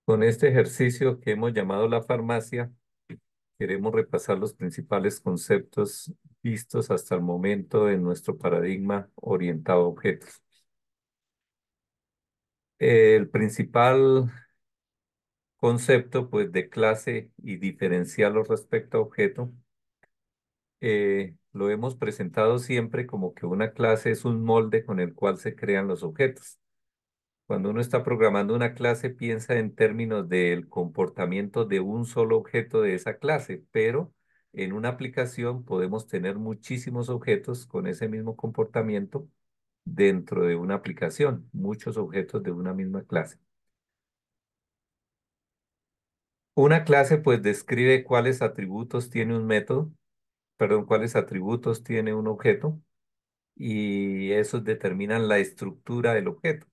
Con este ejercicio que hemos llamado la farmacia, queremos repasar los principales conceptos vistos hasta el momento en nuestro paradigma orientado a objetos. El principal concepto, pues, de clase y diferenciarlo respecto a objeto, lo hemos presentado siempre como que una clase es un molde con el cual se crean los objetos. Cuando uno está programando una clase, piensa en términos del comportamiento de un solo objeto de esa clase, pero en una aplicación podemos tener muchísimos objetos con ese mismo comportamiento dentro de una aplicación, muchos objetos de una misma clase. Una clase pues describe cuáles atributos tiene un método, perdón, cuáles atributos tiene un objeto y esos determinan la estructura del objeto.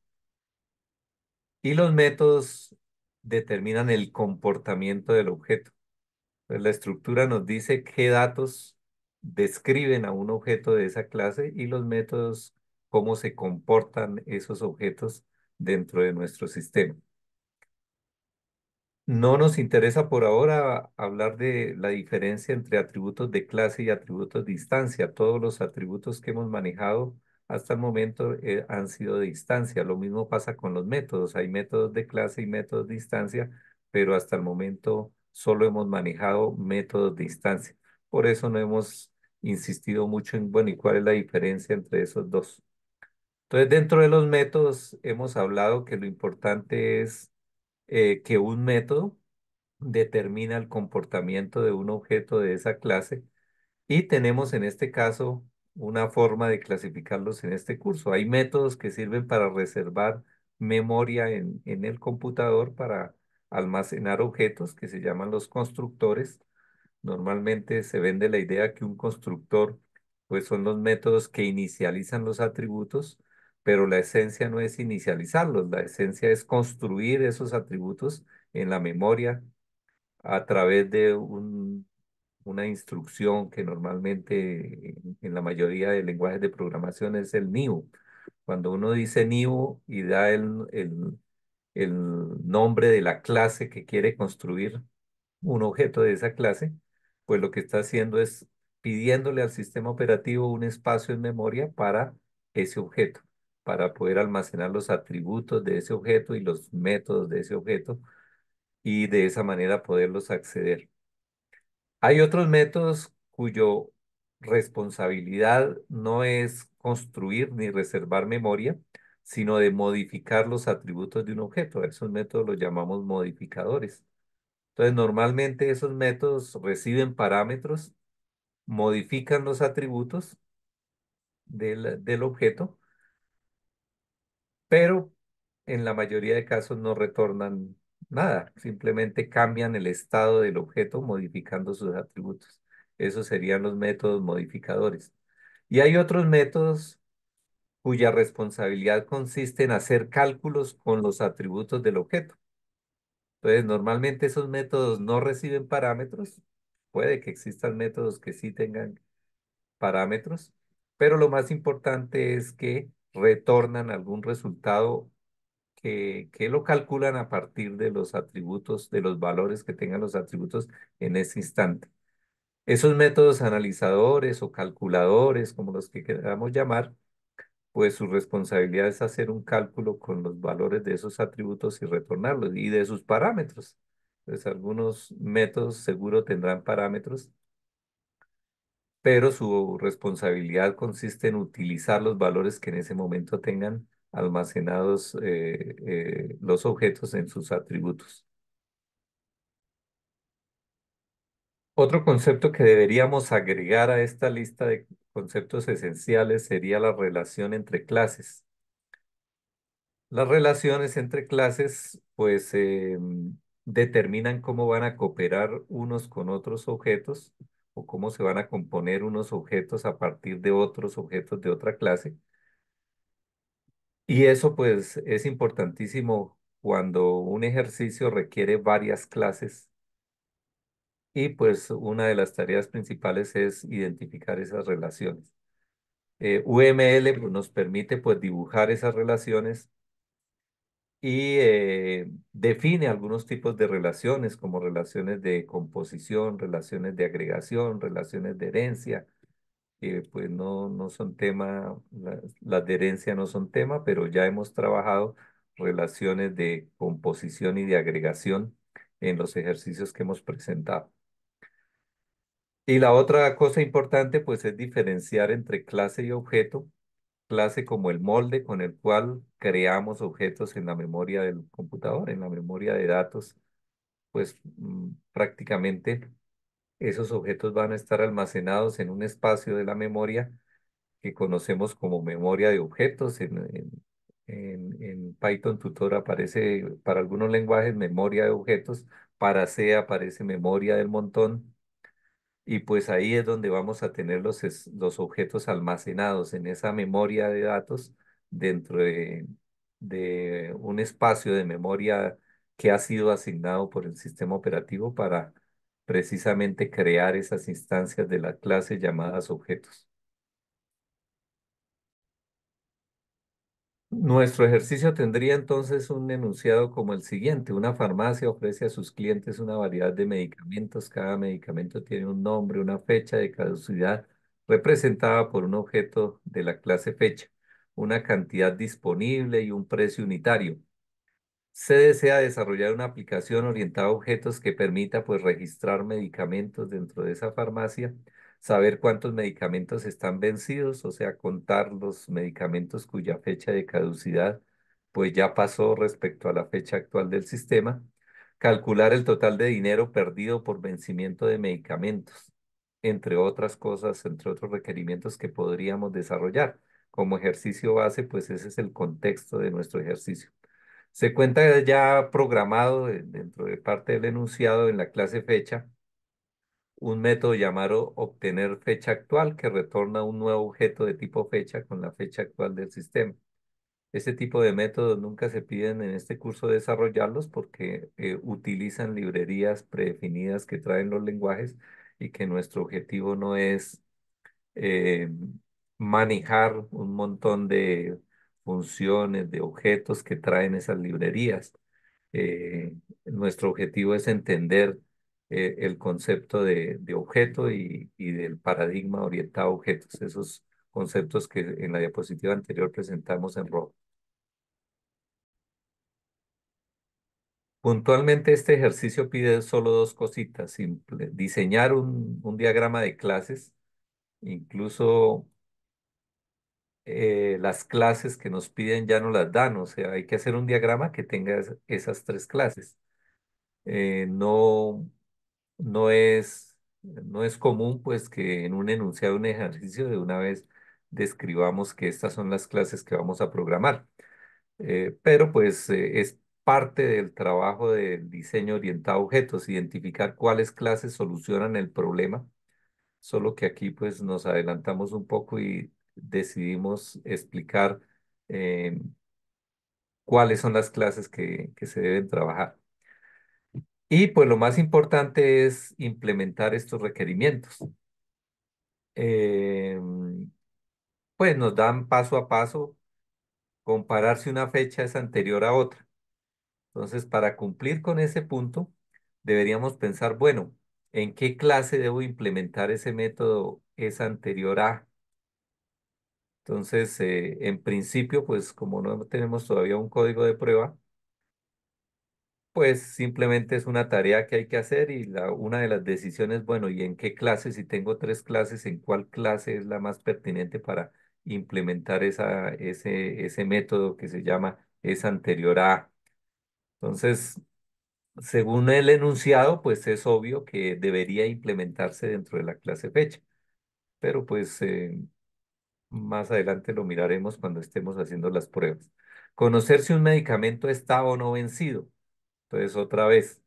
Y los métodos determinan el comportamiento del objeto. Pues la estructura nos dice qué datos describen a un objeto de esa clase y los métodos, cómo se comportan esos objetos dentro de nuestro sistema. No nos interesa por ahora hablar de la diferencia entre atributos de clase y atributos de instancia. Todos los atributos que hemos manejado hasta el momento han sido de instancia. Lo mismo pasa con los métodos. Hay métodos de clase y métodos de instancia, pero hasta el momento solo hemos manejado métodos de instancia. Por eso no hemos insistido mucho en, bueno, ¿y cuál es la diferencia entre esos dos? Entonces, dentro de los métodos hemos hablado que lo importante es que un método determina el comportamiento de un objeto de esa clase y tenemos en este caso una forma de clasificarlos en este curso. Hay métodos que sirven para reservar memoria en el computador para almacenar objetos que se llaman los constructores. Normalmente se vende la idea que un constructor pues son los métodos que inicializan los atributos, pero la esencia no es inicializarlos, la esencia es construir esos atributos en la memoria a través de una instrucción que normalmente en la mayoría de lenguajes de programación es el new. Cuando uno dice new y da el nombre de la clase que quiere construir un objeto de esa clase, pues lo que está haciendo es pidiéndole al sistema operativo un espacio en memoria para ese objeto, para poder almacenar los atributos de ese objeto y los métodos de ese objeto y de esa manera poderlos acceder. Hay otros métodos cuyo responsabilidad no es construir ni reservar memoria, sino de modificar los atributos de un objeto. Esos métodos los llamamos modificadores. Entonces, normalmente esos métodos reciben parámetros, modifican los atributos del objeto, pero en la mayoría de casos no retornan nada, simplemente cambian el estado del objeto modificando sus atributos. Esos serían los métodos modificadores. Y hay otros métodos cuya responsabilidad consiste en hacer cálculos con los atributos del objeto. Entonces, normalmente esos métodos no reciben parámetros. Puede que existan métodos que sí tengan parámetros, pero lo más importante es que retornan algún resultado que lo calculan a partir de los atributos, de los valores que tengan los atributos en ese instante. Esos métodos analizadores o calculadores, como los que queramos llamar, pues su responsabilidad es hacer un cálculo con los valores de esos atributos y retornarlos y de sus parámetros. Pues algunos métodos seguro tendrán parámetros, pero su responsabilidad consiste en utilizar los valores que en ese momento tengan almacenados los objetos en sus atributos. Otro concepto que deberíamos agregar a esta lista de conceptos esenciales sería la relación entre clases. Las relaciones entre clases, pues, determinan cómo van a cooperar unos con otros objetos o cómo se van a componer unos objetos a partir de otros objetos de otra clase. Y eso, pues, es importantísimo cuando un ejercicio requiere varias clases y, pues, una de las tareas principales es identificar esas relaciones. UML pues, nos permite, pues, dibujar esas relaciones y define algunos tipos de relaciones, como relaciones de composición, relaciones de agregación, relaciones de herencia, que pues no son tema, las de herencia no son tema, pero ya hemos trabajado relaciones de composición y de agregación en los ejercicios que hemos presentado. Y la otra cosa importante pues es diferenciar entre clase y objeto. Clase como el molde con el cual creamos objetos en la memoria del computador, en la memoria de datos, pues prácticamente esos objetos van a estar almacenados en un espacio de la memoria que conocemos como memoria de objetos. En Python Tutor aparece para algunos lenguajes memoria de objetos, para C aparece memoria del montón. Y pues ahí es donde vamos a tener los objetos almacenados en esa memoria de datos dentro de un espacio de memoria que ha sido asignado por el sistema operativo para precisamente crear esas instancias de la clase llamadas objetos. Nuestro ejercicio tendría entonces un enunciado como el siguiente. Una farmacia ofrece a sus clientes una variedad de medicamentos. Cada medicamento tiene un nombre, una fecha de caducidad representada por un objeto de la clase fecha, una cantidad disponible y un precio unitario. Se desea desarrollar una aplicación orientada a objetos que permita pues registrar medicamentos dentro de esa farmacia, saber cuántos medicamentos están vencidos, o sea, contar los medicamentos cuya fecha de caducidad pues ya pasó respecto a la fecha actual del sistema, calcular el total de dinero perdido por vencimiento de medicamentos, entre otras cosas, entre otros requerimientos que podríamos desarrollar. Como ejercicio base, pues ese es el contexto de nuestro ejercicio. Se cuenta ya programado dentro de parte del enunciado en la clase fecha un método llamado obtener fecha actual que retorna un nuevo objeto de tipo fecha con la fecha actual del sistema. Este tipo de métodos nunca se piden en este curso desarrollarlos porque utilizan librerías predefinidas que traen los lenguajes y que nuestro objetivo no es eh, manejar un montón de funciones, de objetos que traen esas librerías. Nuestro objetivo es entender el concepto de objeto y del paradigma orientado a objetos, esos conceptos que en la diapositiva anterior presentamos en rojo. Puntualmente este ejercicio pide solo dos cositas: diseñar un diagrama de clases, incluso las clases que nos piden ya no las dan, o sea, hay que hacer un diagrama que tenga esas tres clases. No, no es común pues que en un enunciado, un ejercicio de una vez describamos que estas son las clases que vamos a programar. Pero pues es parte del trabajo del diseño orientado a objetos, identificar cuáles clases solucionan el problema, solo que aquí pues nos adelantamos un poco y decidimos explicar eh, cuáles son las clases que se deben trabajar. Y pues lo más importante es implementar estos requerimientos. Eh, pues nos dan paso a paso comparar si una fecha es anterior a otra. Entonces, para cumplir con ese punto, deberíamos pensar, bueno, ¿en qué clase debo implementar ese método es anterior a? Entonces, en principio, pues como no tenemos todavía un código de prueba, pues simplemente es una tarea que hay que hacer y una de las decisiones, bueno, ¿y en qué clase? Si tengo tres clases, ¿en cuál clase es la más pertinente para implementar ese método que se llama es anterior a? Entonces, según el enunciado, pues es obvio que debería implementarse dentro de la clase fecha, pero pues más adelante lo miraremos cuando estemos haciendo las pruebas. Conocer si un medicamento está o no vencido. Entonces, otra vez,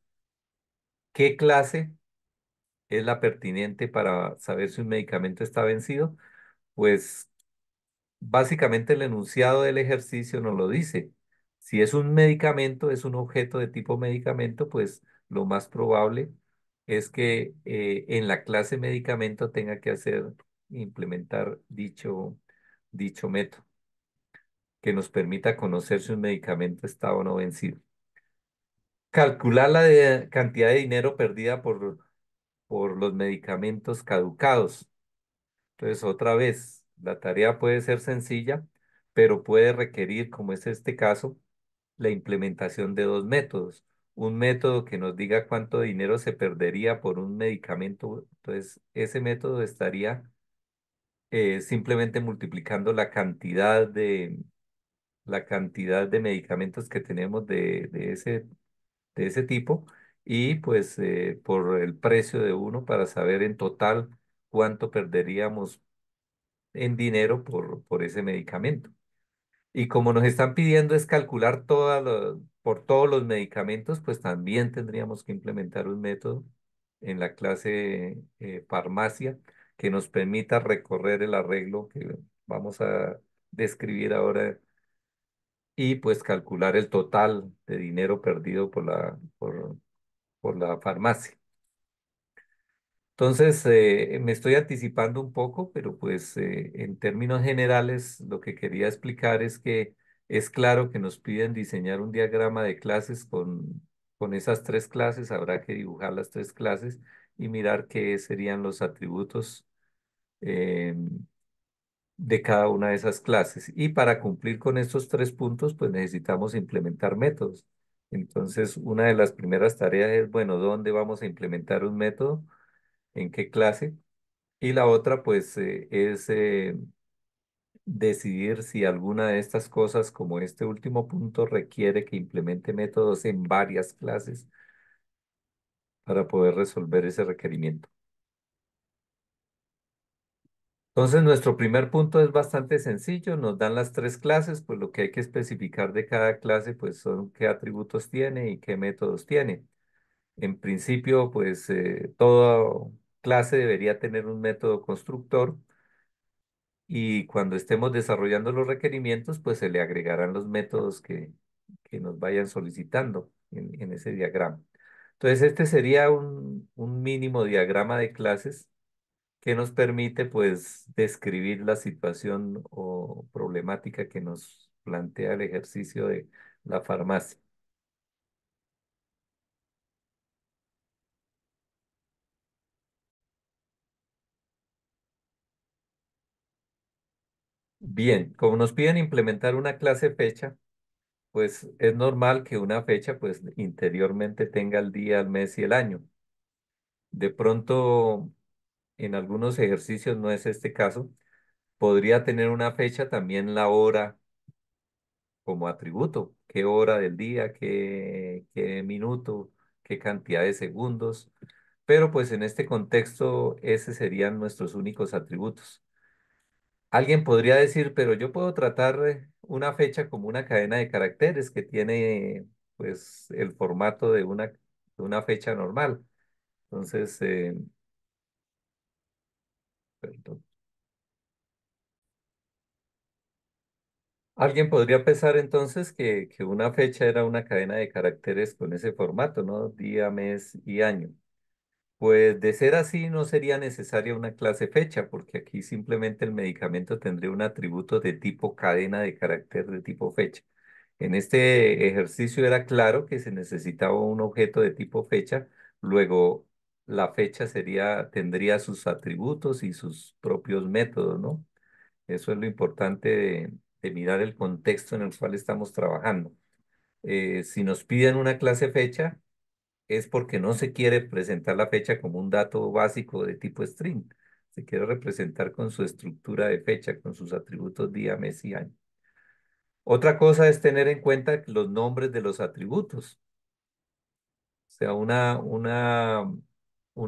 ¿qué clase es la pertinente para saber si un medicamento está vencido? Pues básicamente el enunciado del ejercicio nos lo dice. Si es un medicamento, es un objeto de tipo medicamento, pues lo más probable es que en la clase medicamento tenga que implementar dicho método. que nos permita conocer si un medicamento está o no vencido. Calcular la cantidad de dinero perdida por los medicamentos caducados. Entonces, otra vez, la tarea puede ser sencilla, pero puede requerir, como es este caso, la implementación de dos métodos. Un método que nos diga cuánto dinero se perdería por un medicamento. Entonces, ese método estaría simplemente multiplicando la cantidad de medicamentos que tenemos de ese tipo y pues por el precio de uno para saber en total cuánto perderíamos en dinero por ese medicamento. Y como nos están pidiendo es calcular por todos los medicamentos, pues también tendríamos que implementar un método en la clase farmacia que nos permita recorrer el arreglo que vamos a describir ahora y pues calcular el total de dinero perdido por la farmacia. Entonces, me estoy anticipando un poco, pero pues en términos generales lo que quería explicar es que es claro que nos piden diseñar un diagrama de clases con esas tres clases, habrá que dibujar las tres clases y mirar qué serían los atributos eh, de cada una de esas clases. Y para cumplir con estos tres puntos, pues necesitamos implementar métodos. Entonces, una de las primeras tareas es, bueno, ¿dónde vamos a implementar un método? ¿En qué clase? Y la otra, pues, es decidir si alguna de estas cosas, como este último punto, requiere que implemente métodos en varias clases para poder resolver ese requerimiento. Entonces, nuestro primer punto es bastante sencillo. Nos dan las tres clases, pues lo que hay que especificar de cada clase, pues son qué atributos tiene y qué métodos tiene. En principio, pues toda clase debería tener un método constructor y cuando estemos desarrollando los requerimientos, pues se le agregarán los métodos que nos vayan solicitando en ese diagrama. Entonces, este sería un mínimo diagrama de clases que nos permite, pues, describir la situación o problemática que nos plantea el ejercicio de la farmacia. Bien, como nos piden implementar una clase fecha, pues es normal que una fecha, pues, interiormente tenga el día, el mes y el año. De pronto, en algunos ejercicios no es este caso, podría tener una fecha también la hora como atributo, qué hora del día, qué minuto, qué cantidad de segundos, pero pues en este contexto ese serían nuestros únicos atributos. Alguien podría decir, pero yo puedo tratar una fecha como una cadena de caracteres que tiene pues el formato de una fecha normal. Entonces, perdón. Alguien podría pensar entonces que una fecha era una cadena de caracteres con ese formato, ¿no? Día, mes y año. Pues de ser así, no sería necesaria una clase fecha, porque aquí simplemente el medicamento tendría un atributo de tipo cadena de carácter de tipo fecha. En este ejercicio era claro que se necesitaba un objeto de tipo fecha, luego la fecha tendría sus atributos y sus propios métodos, ¿no? Eso es lo importante de mirar el contexto en el cual estamos trabajando. Si nos piden una clase fecha, es porque no se quiere presentar la fecha como un dato básico de tipo string. Se quiere representar con su estructura de fecha, con sus atributos día, mes y año. Otra cosa es tener en cuenta los nombres de los atributos. O sea, un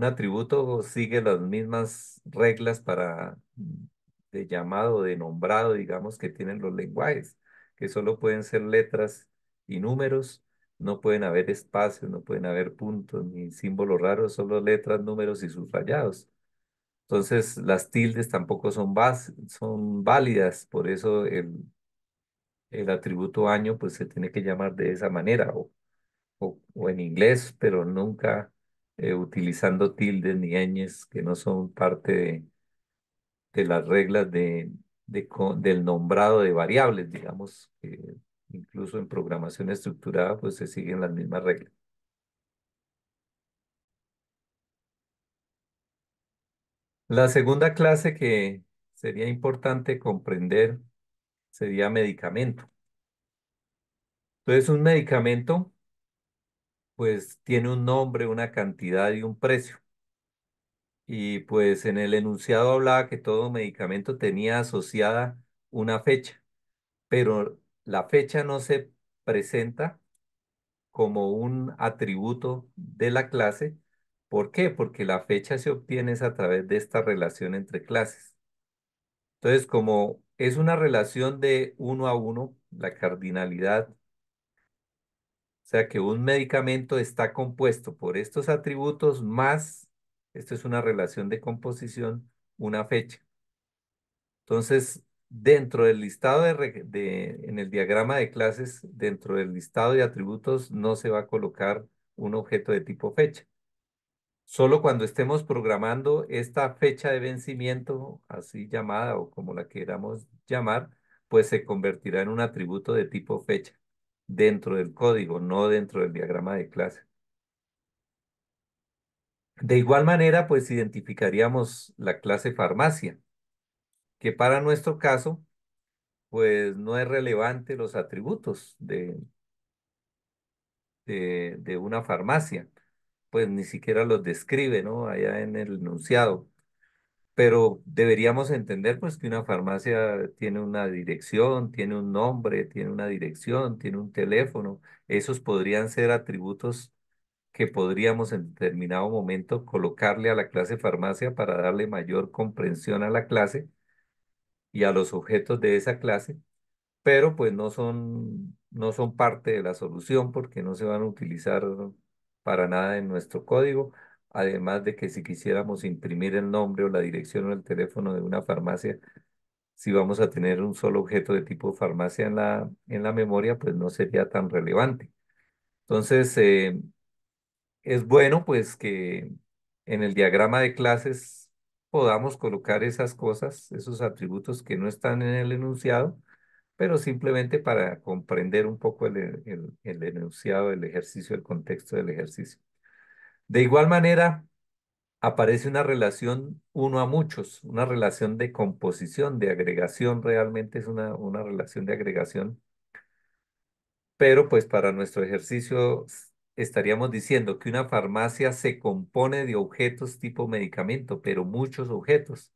atributo sigue las mismas reglas de llamado, de nombrado, digamos, que tienen los lenguajes, que solo pueden ser letras y números, no pueden haber espacios, no pueden haber puntos ni símbolos raros, solo letras, números y subrayados. Entonces, las tildes tampoco son válidas, por eso el atributo año pues se tiene que llamar de esa manera o en inglés, pero nunca utilizando tildes ni ñes que no son parte de las reglas del nombrado de variables, digamos, que incluso en programación estructurada, pues se siguen las mismas reglas. La segunda clase que sería importante comprender sería medicamento. Entonces, un medicamento, pues, tiene un nombre, una cantidad y un precio. Y pues en el enunciado hablaba que todo medicamento tenía asociada una fecha, pero la fecha no se presenta como un atributo de la clase. ¿Por qué? Porque la fecha se obtiene es a través de esta relación entre clases. Entonces, como es una relación de uno a uno, la cardinalidad, o sea que un medicamento está compuesto por estos atributos más, esto es una relación de composición, una fecha. Entonces, dentro del listado en el diagrama de clases, dentro del listado de atributos, no se va a colocar un objeto de tipo fecha. Solo cuando estemos programando esta fecha de vencimiento, así llamada o como la queramos llamar, pues se convertirá en un atributo de tipo fecha dentro del código, no dentro del diagrama de clase. De igual manera, pues identificaríamos la clase farmacia, que para nuestro caso, pues no es relevante los atributos de una farmacia, pues ni siquiera los describe, ¿no? Allá en el enunciado. Pero deberíamos entender pues que una farmacia tiene una dirección, tiene un nombre, tiene una dirección, tiene un teléfono. Esos podrían ser atributos que podríamos en determinado momento colocarle a la clase farmacia para darle mayor comprensión a la clase y a los objetos de esa clase, pero pues no son parte de la solución porque no se van a utilizar para nada en nuestro código. Además de que si quisiéramos imprimir el nombre o la dirección o el teléfono de una farmacia, si vamos a tener un solo objeto de tipo farmacia en la memoria, pues no sería tan relevante. Entonces, es bueno pues que en el diagrama de clases podamos colocar esas cosas, esos atributos que no están en el enunciado, pero simplemente para comprender un poco el enunciado del ejercicio, el contexto del ejercicio. De igual manera, aparece una relación uno a muchos, una relación de composición, de agregación, realmente es una relación de agregación, pero pues para nuestro ejercicio estaríamos diciendo que una farmacia se compone de objetos tipo medicamento, pero muchos objetos.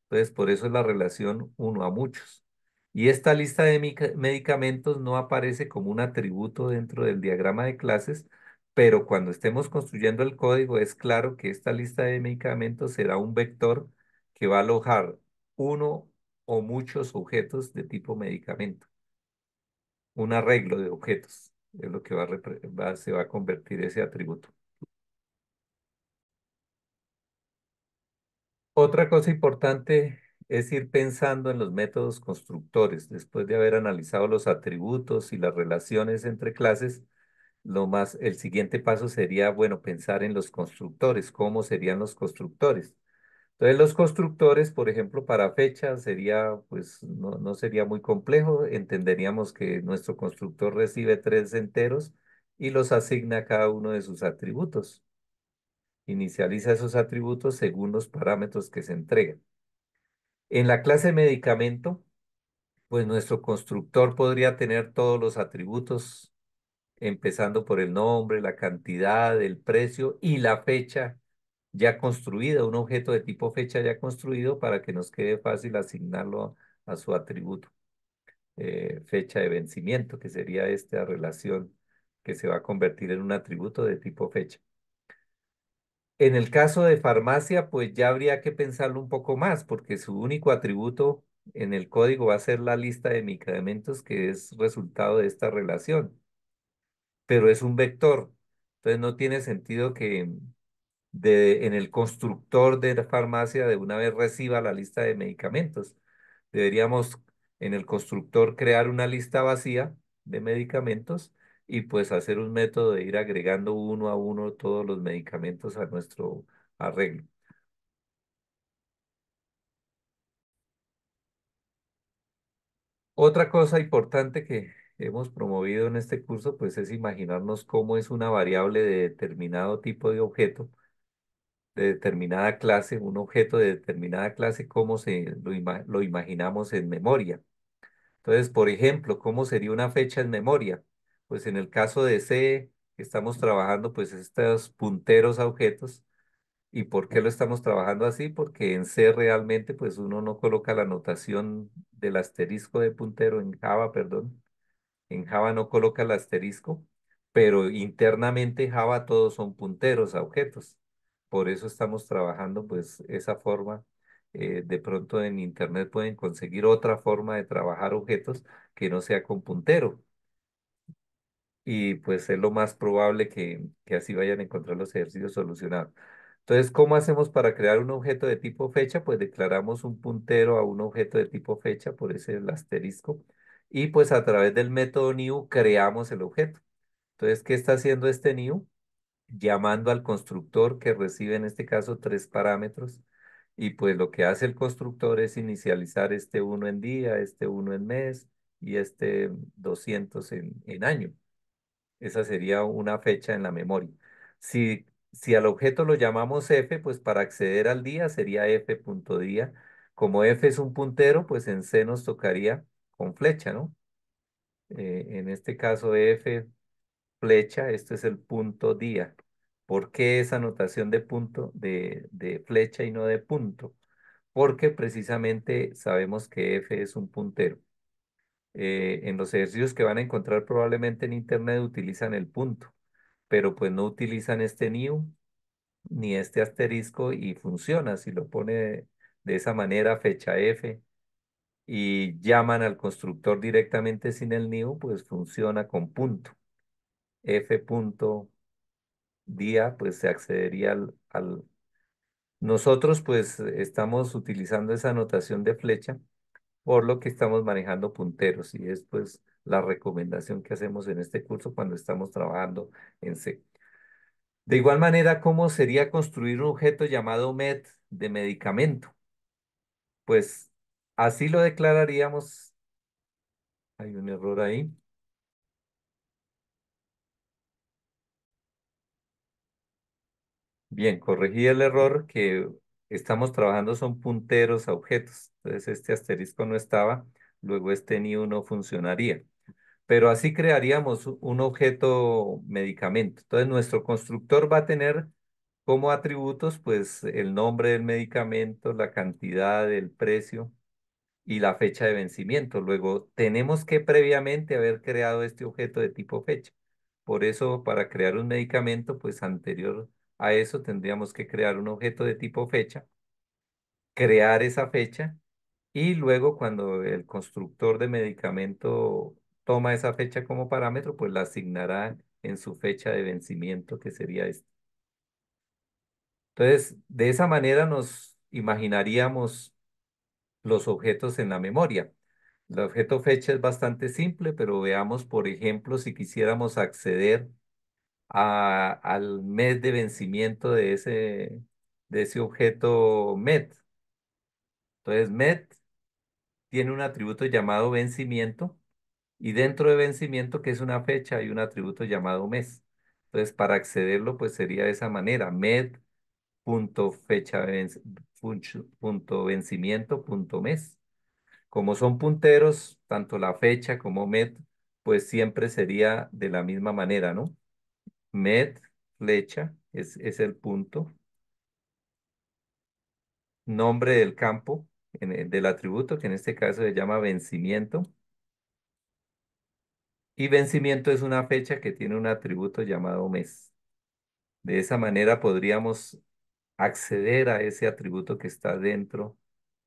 Entonces, por eso es la relación uno a muchos. Y esta lista de medicamentos no aparece como un atributo dentro del diagrama de clases, pero cuando estemos construyendo el código es claro que esta lista de medicamentos será un vector que va a alojar uno o muchos objetos de tipo medicamento, un arreglo de objetos, es lo que se va a convertir ese atributo. Otra cosa importante es ir pensando en los métodos constructores. Después de haber analizado los atributos y las relaciones entre clases, el siguiente paso sería, bueno, pensar en los constructores. ¿Cómo serían los constructores? Entonces, los constructores, por ejemplo, para fecha sería, pues, no sería muy complejo. Entenderíamos que nuestro constructor recibe tres enteros y los asigna a cada uno de sus atributos. Inicializa esos atributos según los parámetros que se entregan. En la clase medicamento, pues nuestro constructor podría tener todos los atributos, empezando por el nombre, la cantidad, el precio y la fecha ya construida, un objeto de tipo fecha ya construido para que nos quede fácil asignarlo a su atributo, fecha de vencimiento, que sería esta relación que se va a convertir en un atributo de tipo fecha. En el caso de farmacia, pues ya habría que pensarlo un poco más, porque su único atributo en el código va a ser la lista de medicamentos que es resultado de esta relación, pero es un vector. Entonces no tiene sentido que en el constructor de la farmacia de una vez reciba la lista de medicamentos. Deberíamos en el constructor crear una lista vacía de medicamentos y pues hacer un método de ir agregando uno a uno todos los medicamentos a nuestro arreglo. Otra cosa importante que hemos promovido en este curso, pues es imaginarnos cómo es una variable de determinado tipo de objeto, de determinada clase, un objeto de determinada clase, cómo lo imaginamos en memoria. Entonces, por ejemplo, ¿cómo sería una fecha en memoria? Pues en el caso de C, que estamos trabajando, pues estos punteros a objetos. ¿Y por qué lo estamos trabajando así? Porque en C realmente, pues uno no coloca la notación del asterisco de puntero en Java, perdón. En Java no coloca el asterisco, pero internamente en Java todos son punteros a objetos. Por eso estamos trabajando pues esa forma. De pronto en Internet pueden conseguir otra forma de trabajar objetos que no sea con puntero. Y pues es lo más probable que así vayan a encontrar los ejercicios solucionados. Entonces, ¿cómo hacemos para crear un objeto de tipo fecha? Pues declaramos un puntero a un objeto de tipo fecha, por ese el asterisco, y pues a través del método new creamos el objeto. Entonces, ¿qué está haciendo este new? Llamando al constructor que recibe en este caso tres parámetros, y pues lo que hace el constructor es inicializar este uno en día, este uno en mes y este 200 en año. Esa sería una fecha en la memoria. Si al objeto lo llamamos f, pues para acceder al día sería f.día. Como f es un puntero, pues en C nos tocaría con flecha, ¿no? En este caso f flecha, esto es el punto día. ¿Por qué esa notación de punto, de flecha y no de punto? Porque precisamente sabemos que f es un puntero. En los ejercicios que van a encontrar probablemente en internet utilizan el punto, pero pues no utilizan este new ni este asterisco y funciona. Si lo pone de esa manera, fecha F, y llaman al constructor directamente sin el new, pues funciona con punto. F punto día, pues se accedería Nosotros pues estamos utilizando esa notación de flecha, por lo que estamos manejando punteros y es pues la recomendación que hacemos en este curso cuando estamos trabajando en C. De igual manera, ¿cómo sería construir un objeto llamado MED de medicamento? Pues así lo declararíamos. Hay un error ahí. Bien, corregí el error que estamos trabajando son punteros a objetos. Entonces este asterisco no estaba, luego este new no funcionaría. Pero así crearíamos un objeto medicamento. Entonces nuestro constructor va a tener como atributos pues el nombre del medicamento, la cantidad, el precio y la fecha de vencimiento. Luego, tenemos que previamente haber creado este objeto de tipo fecha. Por eso, para crear un medicamento, pues anterior a eso tendríamos que crear un objeto de tipo fecha, crear esa fecha y luego cuando el constructor de medicamento toma esa fecha como parámetro, pues la asignará en su fecha de vencimiento, que sería esta. Entonces, de esa manera nos imaginaríamos los objetos en la memoria. El objeto fecha es bastante simple, pero veamos, por ejemplo, si quisiéramos acceder al mes de vencimiento de ese objeto MET. Entonces, MET tiene un atributo llamado vencimiento y dentro de vencimiento, que es una fecha, hay un atributo llamado mes. Entonces, para accederlo, pues sería de esa manera, punto vencimiento punto mes. Como son punteros, tanto la fecha como met, pues siempre sería de la misma manera, ¿no? Met, flecha, es el punto, nombre del campo, del atributo, que en este caso se llama vencimiento, y vencimiento es una fecha que tiene un atributo llamado mes. De esa manera podríamos acceder a ese atributo que está dentro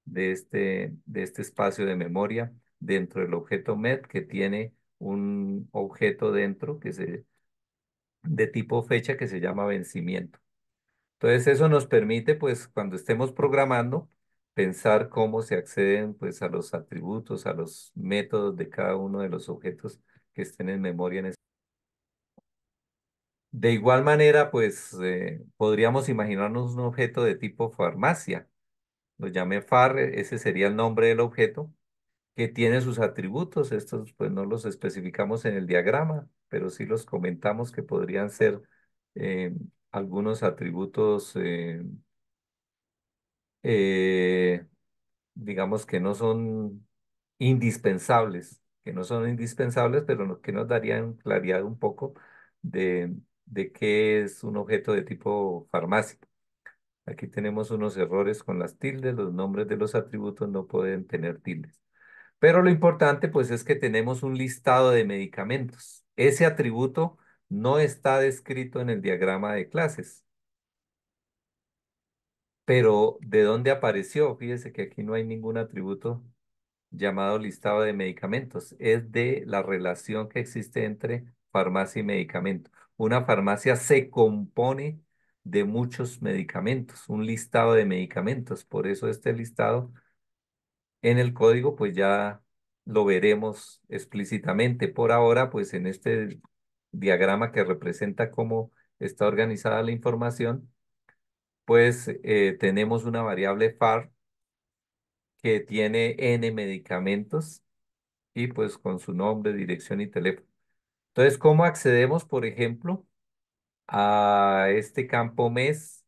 de este espacio de memoria, dentro del objeto met, que tiene un objeto dentro de tipo fecha que se llama vencimiento. Entonces eso nos permite, pues, cuando estemos programando, pensar cómo se acceden, pues, a los atributos, a los métodos de cada uno de los objetos que estén en memoria. De igual manera, pues, podríamos imaginarnos un objeto de tipo farmacia. Lo llamé far, ese sería el nombre del objeto. que tiene sus atributos. Estos pues no los especificamos en el diagrama, pero sí los comentamos que podrían ser eh, algunos atributos, eh, digamos que no son indispensables, pero que nos darían claridad un poco de, de qué es un objeto de tipo farmacia. Aquí tenemos unos errores con las tildes, los nombres de los atributos no pueden tener tildes. Pero lo importante pues es que tenemos un listado de medicamentos. Ese atributo no está descrito en el diagrama de clases, pero ¿de dónde apareció? Fíjese que aquí no hay ningún atributo llamado listado de medicamentos. Es de la relación que existe entre farmacia y medicamento. Una farmacia se compone de muchos medicamentos, un listado de medicamentos. Por eso este listado en el código pues ya lo veremos explícitamente. Por ahora pues en este diagrama que representa cómo está organizada la información, pues tenemos una variable far que tiene n medicamentos y pues con su nombre, dirección y teléfono. Entonces, ¿cómo accedemos, por ejemplo, a este campo mes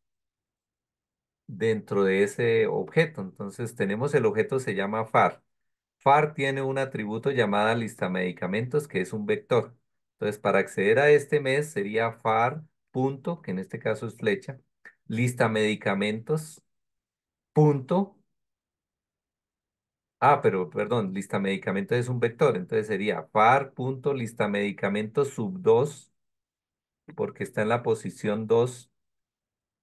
dentro de ese objeto? Entonces, tenemos el objeto, se llama far. Far tiene un atributo llamada lista medicamentos, que es un vector. Entonces, para acceder a este mes sería far punto, que en este caso es flecha, lista medicamentos punto. Ah, pero perdón, lista medicamentos es un vector, entonces sería far punto lista medicamentos sub 2 porque está en la posición 2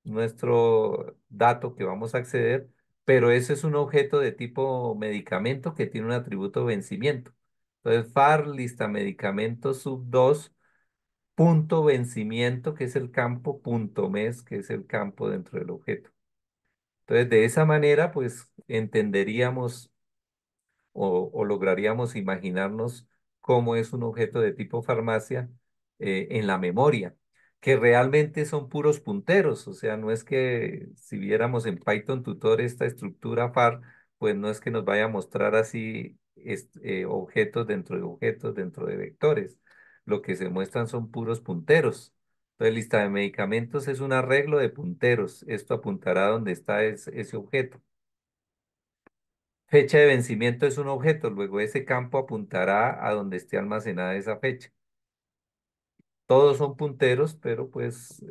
nuestro dato que vamos a acceder, pero ese es un objeto de tipo medicamento que tiene un atributo vencimiento. Entonces, far lista medicamento sub 2 punto vencimiento, que es el campo, punto mes, que es el campo dentro del objeto. Entonces, de esa manera, pues entenderíamos o lograríamos imaginarnos cómo es un objeto de tipo farmacia en la memoria, que realmente son puros punteros, o sea, no es que si viéramos en Python tutor esta estructura far, pues no es que nos vaya a mostrar así objetos dentro de vectores, lo que se muestran son puros punteros. Entonces, lista de medicamentos es un arreglo de punteros. Esto apuntará a donde está ese objeto. Fecha de vencimiento es un objeto, luego ese campo apuntará a donde esté almacenada esa fecha. Todos son punteros, pero pues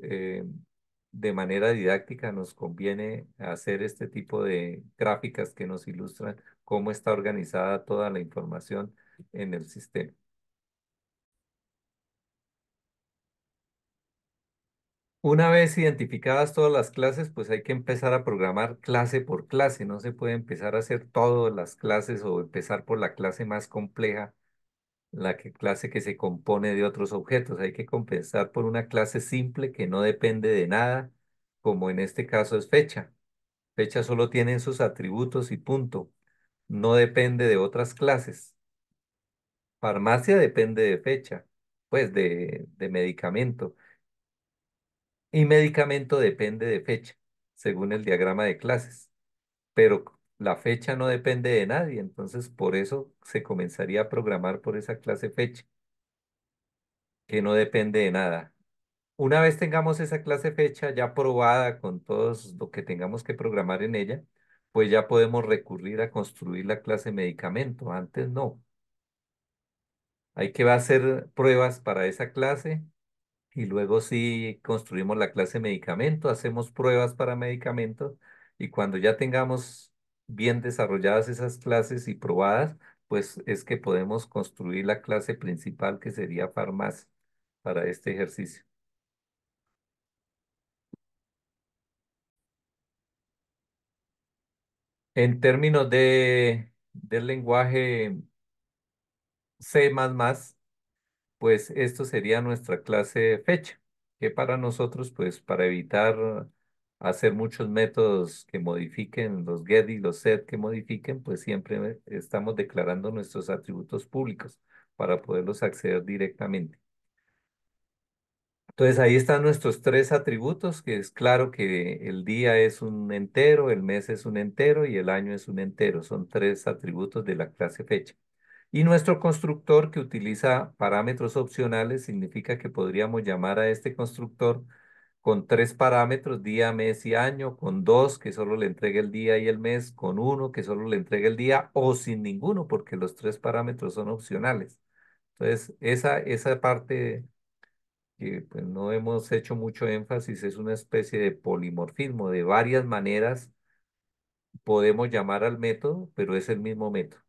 de manera didáctica nos conviene hacer este tipo de gráficas que nos ilustran cómo está organizada toda la información en el sistema. Una vez identificadas todas las clases, pues hay que empezar a programar clase por clase. No se puede empezar a hacer todas las clases o empezar por la clase más compleja clase que se compone de otros objetos. Hay que compensar por una clase simple que no depende de nada, como en este caso es fecha. Fecha solo tiene sus atributos y punto. No depende de otras clases. Farmacia depende de fecha, pues de medicamento. Y medicamento depende de fecha, según el diagrama de clases. Pero la fecha no depende de nadie, entonces por eso se comenzaría a programar por esa clase fecha, que no depende de nada. Una vez tengamos esa clase fecha ya probada con todos lo que tengamos que programar en ella, pues ya podemos recurrir a construir la clase medicamento. Antes no. Hay que hacer pruebas para esa clase y luego sí construimos la clase medicamento, hacemos pruebas para medicamentos y cuando ya tengamos bien desarrolladas esas clases y probadas, pues es que podemos construir la clase principal que sería farmacia para este ejercicio. En términos del lenguaje C++, pues esto sería nuestra clase fecha, que para nosotros, pues para evitar hacer muchos métodos que modifiquen los get y los set que modifiquen, pues siempre estamos declarando nuestros atributos públicos para poderlos acceder directamente. Entonces ahí están nuestros tres atributos, que es claro que el día es un entero, el mes es un entero y el año es un entero. Son tres atributos de la clase fecha. Y nuestro constructor que utiliza parámetros opcionales significa que podríamos llamar a este constructor con tres parámetros, día, mes y año, con dos que solo le entregue el día y el mes, con uno que solo le entregue el día o sin ninguno, porque los tres parámetros son opcionales. Entonces, esa parte que pues, no hemos hecho mucho énfasis es una especie de polimorfismo. De varias maneras podemos llamar al método, pero es el mismo método.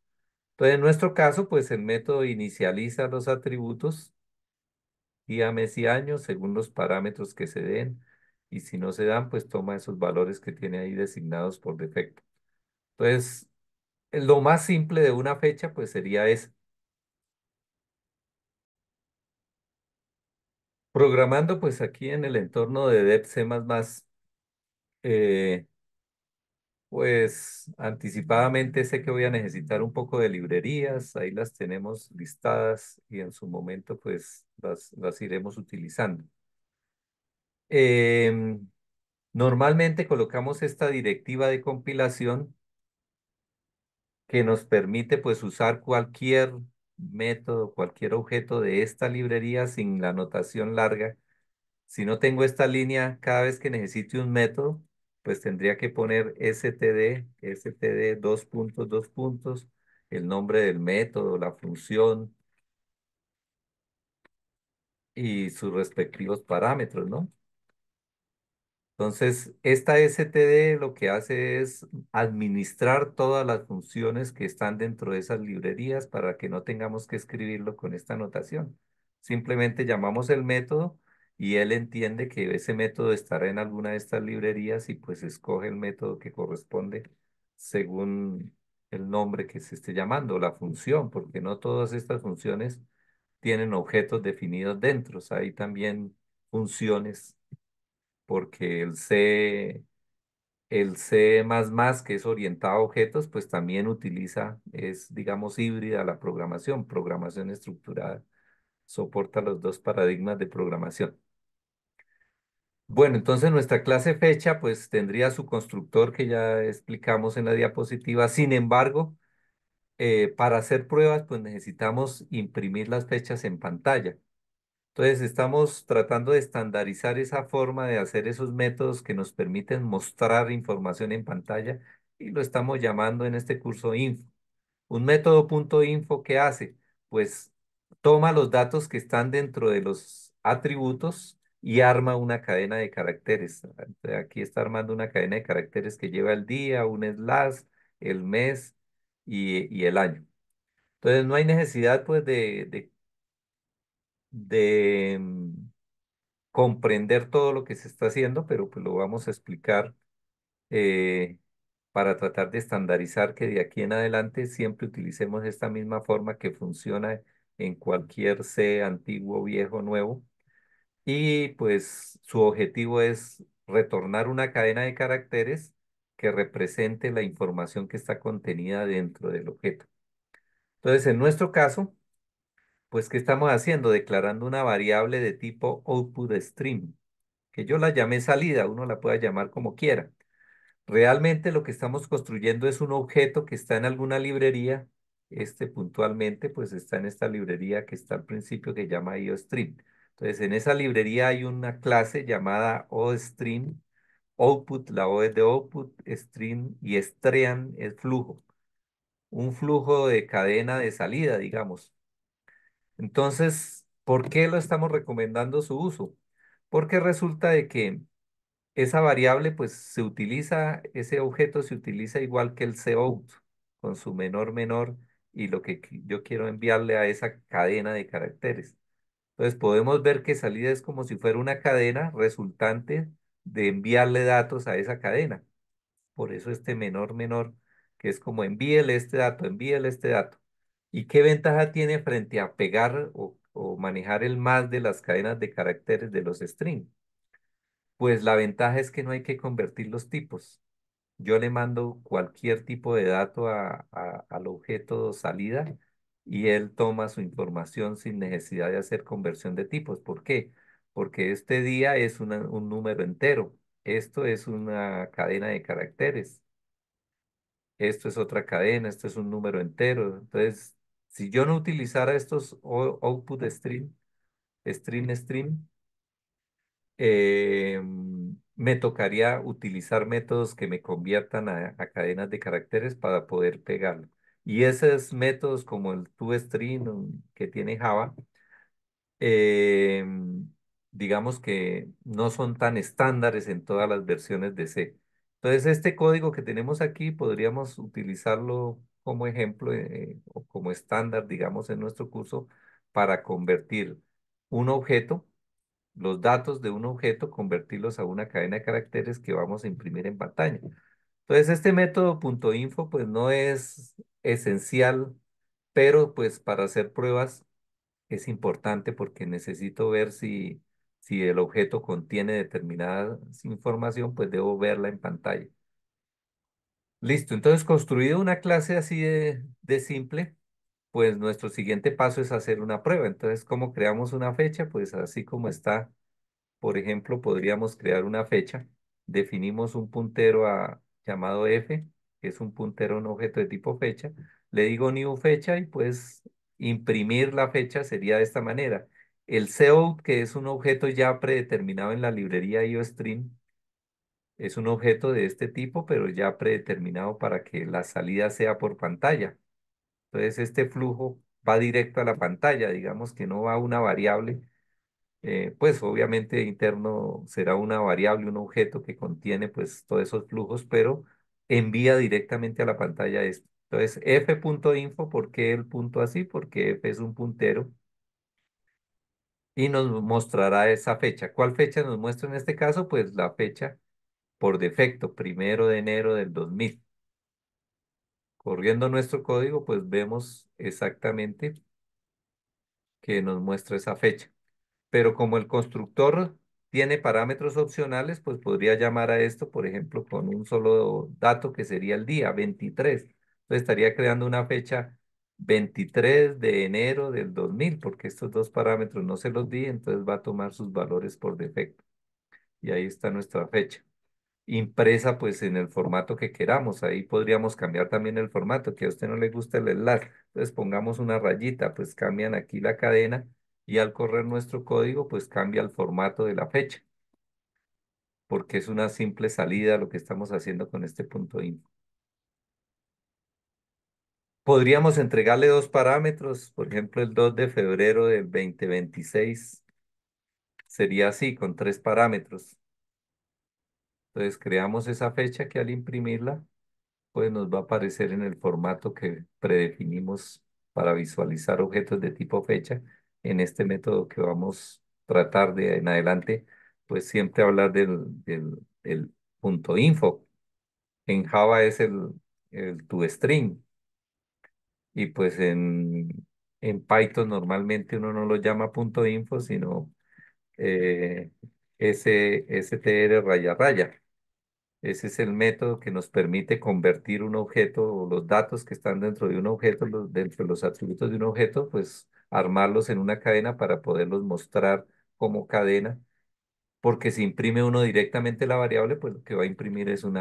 Entonces, en nuestro caso, pues el método inicializa los atributos día, mes y año según los parámetros que se den. Y si no se dan, pues toma esos valores que tiene ahí designados por defecto. Entonces, lo más simple de una fecha, pues sería es programando, pues aquí en el entorno de DEP C++, eh, pues anticipadamente sé que voy a necesitar un poco de librerías, ahí las tenemos listadas y en su momento pues las iremos utilizando. Em, Normalmente colocamos esta directiva de compilación que nos permite pues usar cualquier método, cualquier objeto de esta librería sin la notación larga. Si no tengo esta línea, cada vez que necesite un método, pues tendría que poner std, dos puntos, dos puntos, el nombre del método, la función y sus respectivos parámetros, ¿no? Entonces, esta std lo que hace es administrar todas las funciones que están dentro de esas librerías para que no tengamos que escribirlo con esta notación. Simplemente llamamos el método y él entiende que ese método estará en alguna de estas librerías y pues escoge el método que corresponde según el nombre que se esté llamando, la función, porque no todas estas funciones tienen objetos definidos dentro. O sea, hay también funciones porque el C++, que es orientado a objetos, pues también utiliza, es, digamos, híbrida la programación, programación estructurada, soporta los dos paradigmas de programación. Bueno, entonces nuestra clase fecha, pues tendría su constructor que ya explicamos en la diapositiva. Sin embargo, para hacer pruebas, pues necesitamos imprimir las fechas en pantalla. Entonces, estamos tratando de estandarizar esa forma de hacer esos métodos que nos permiten mostrar información en pantalla y lo estamos llamando en este curso info. Un método punto .info, ¿qué hace? Pues toma los datos que están dentro de los atributos y arma una cadena de caracteres. Aquí está armando una cadena de caracteres que lleva el día, un slash, el mes y el año. Entonces, no hay necesidad pues de comprender todo lo que se está haciendo, pero pues lo vamos a explicar eh, para tratar de estandarizar que de aquí en adelante siempre utilicemos esta misma forma que funciona en cualquier C antiguo, viejo, nuevo. Y pues su objetivo es retornar una cadena de caracteres que represente la información que está contenida dentro del objeto. Entonces, en nuestro caso, pues, ¿qué estamos haciendo? Declarando una variable de tipo output stream, que yo la llamé salida, uno la puede llamar como quiera. Realmente lo que estamos construyendo es un objeto que está en alguna librería. Este puntualmente, pues está en esta librería que está al principio que llama IOStream. Entonces, en esa librería hay una clase llamada OStream, output, la O es de output, stream y stream es flujo, un flujo de cadena de salida, digamos. Entonces, ¿por qué lo estamos recomendando su uso? Porque resulta de que esa variable, pues se utiliza, ese objeto se utiliza igual que el cout, con su menor y lo que yo quiero enviarle a esa cadena de caracteres. Entonces podemos ver que salida es como si fuera una cadena resultante de enviarle datos a esa cadena. Por eso este menor, que es como envíele este dato, envíele este dato. ¿Y qué ventaja tiene frente a pegar o manejar el más de las cadenas de caracteres de los strings? Pues la ventaja es que no hay que convertir los tipos. Yo le mando cualquier tipo de dato al objeto salida y él toma su información sin necesidad de hacer conversión de tipos. ¿Por qué? porque este día es un número entero. Esto es una cadena de caracteres. Esto es otra cadena, esto es un número entero. Entonces, si yo no utilizara estos output string, me tocaría utilizar métodos que me conviertan a cadenas de caracteres para poder pegarlo. Y esos métodos como el toString que tiene Java, eh, digamos que no son tan estándares en todas las versiones de C. Entonces, este código que tenemos aquí podríamos utilizarlo como ejemplo o como estándar, digamos, en nuestro curso para convertir un objeto, los datos de un objeto, convertirlos a una cadena de caracteres que vamos a imprimir en pantalla. Entonces, este método .info pues no es esencial, pero pues para hacer pruebas es importante porque necesito ver si el objeto contiene determinada información, pues debo verla en pantalla. Listo, entonces construido una clase así de simple, pues nuestro siguiente paso es hacer una prueba. Entonces, ¿cómo creamos una fecha? Pues así como está, por ejemplo, podríamos crear una fecha. Definimos un puntero llamado f, que es un puntero a un objeto de tipo fecha. Le digo new fecha y pues imprimir la fecha sería de esta manera. El cout, que es un objeto ya predeterminado en la librería IOStream, es un objeto de este tipo, pero ya predeterminado para que la salida sea por pantalla. Entonces, este flujo va directo a la pantalla, digamos que no va a una variable, pues obviamente interno será una variable, un objeto que contiene pues todos esos flujos, pero envía directamente a la pantalla esto. Entonces, f.info, ¿por qué el punto así? Porque f es un puntero y nos mostrará esa fecha. ¿Cuál fecha nos muestra en este caso? Pues la fecha por defecto, 1 de enero del 2000. Corriendo nuestro código, pues vemos exactamente que nos muestra esa fecha. Pero como el constructor tiene parámetros opcionales, pues podría llamar a esto, por ejemplo, con un solo dato que sería el día, 23. Entonces estaría creando una fecha 23 de enero del 2000, porque estos dos parámetros no se los di, entonces va a tomar sus valores por defecto. Y ahí está nuestra fecha impresa pues en el formato que queramos. Ahí podríamos cambiar también el formato, que a usted no le gusta el enlace. Entonces pongamos una rayita, pues cambian aquí la cadena y al correr nuestro código pues cambia el formato de la fecha, porque es una simple salida lo que estamos haciendo con este punto info. Podríamos entregarle dos parámetros, por ejemplo, el 2 de febrero del 2026 sería así, con tres parámetros. Entonces creamos esa fecha que al imprimirla pues nos va a aparecer en el formato que predefinimos para visualizar objetos de tipo fecha. En este método que vamos a tratar de en adelante, pues siempre hablar del punto info. En Java es el toString y pues en Python normalmente uno no lo llama punto info, sino eh, str raya raya. Ese es el método que nos permite convertir un objeto o los datos que están dentro de un objeto, dentro de los atributos de un objeto, pues armarlos en una cadena para poderlos mostrar como cadena, porque si imprime uno directamente la variable, pues lo que va a imprimir es un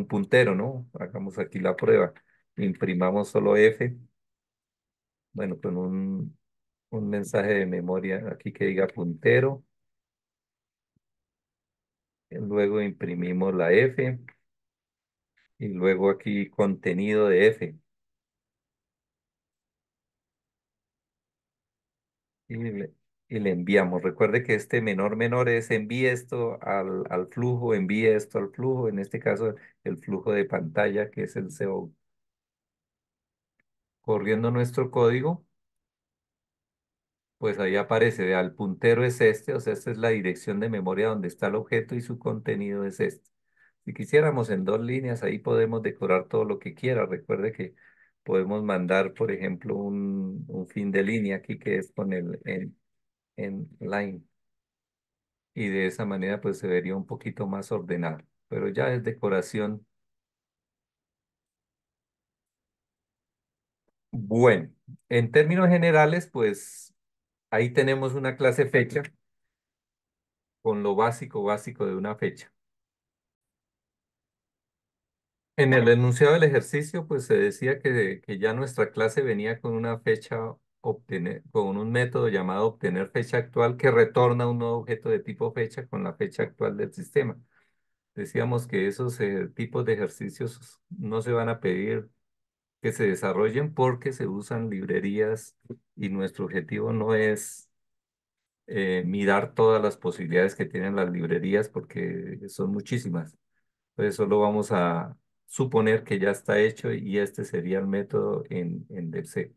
puntero, ¿no? Hagamos aquí la prueba. Imprimamos solo F, bueno, con un mensaje de memoria aquí que diga puntero, luego imprimimos la F y luego aquí contenido de F. Y le enviamos. Recuerde que este menor menor es envíe esto al flujo, envíe esto al flujo, en este caso el flujo de pantalla que es el CO. Corriendo nuestro código, pues ahí aparece, vea, el puntero es este, o sea, esta es la dirección de memoria donde está el objeto y su contenido es este. Si quisiéramos en 2 líneas, ahí podemos decorar todo lo que quiera. Recuerde que podemos mandar, por ejemplo, un fin de línea aquí que es con el en line. Y de esa manera pues se vería un poquito más ordenado. Pero ya es decoración. Bueno, en términos generales, pues Ahí tenemos una clase fecha con lo básico de una fecha. En el enunciado del ejercicio, pues se decía que ya nuestra clase venía con una fecha con un método llamado obtener fecha actual que retorna un nuevo objeto de tipo fecha con la fecha actual del sistema. Decíamos que esos tipos de ejercicios no se van a pedir que se desarrollen porque se usan librerías y nuestro objetivo no es mirar todas las posibilidades que tienen las librerías porque son muchísimas. Entonces solo vamos a suponer que ya está hecho y este sería el método en DC.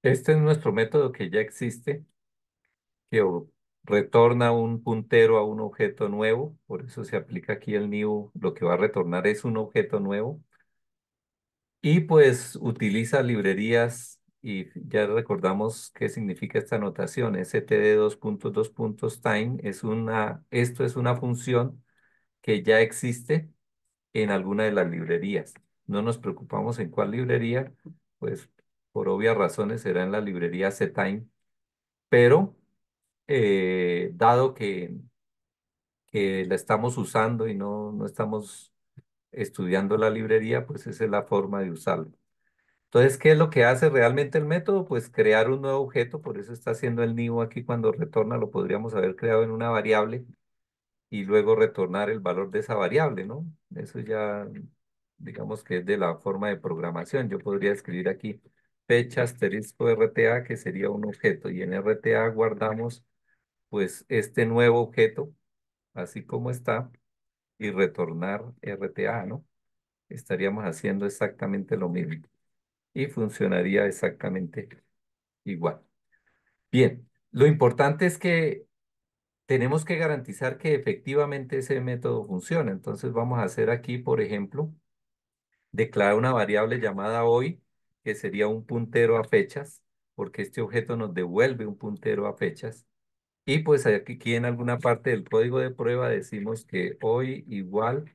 Este es nuestro método que ya existe, que retorna un puntero a un objeto nuevo, por eso se aplica aquí el new, lo que va a retornar es un objeto nuevo y pues utiliza librerías y ya recordamos qué significa esta notación, std dos puntos dos puntos time esto es una función que ya existe en alguna de las librerías. No nos preocupamos en cuál librería, pues por obvias razones será en la librería ctime, pero dado que la estamos usando y no estamos estudiando la librería, pues esa es la forma de usarlo. Entonces, ¿qué es lo que hace realmente el método? Pues crear un nuevo objeto, por eso está haciendo el new aquí cuando retorna, lo podríamos haber creado en una variable y luego retornar el valor de esa variable, ¿no? Eso ya, digamos que es de la forma de programación. Yo podría escribir aquí fecha asterisco RTA, que sería un objeto, y en RTA guardamos pues este nuevo objeto, así como está, y retornar RTA, ¿no? Estaríamos haciendo exactamente lo mismo y funcionaría exactamente igual. Bien, lo importante es que tenemos que garantizar que efectivamente ese método funciona. Entonces vamos a hacer aquí, por ejemplo, declarar una variable llamada hoy, que sería un puntero a fechas, porque este objeto nos devuelve un puntero a fechas. Y pues aquí en alguna parte del código de prueba decimos que hoy igual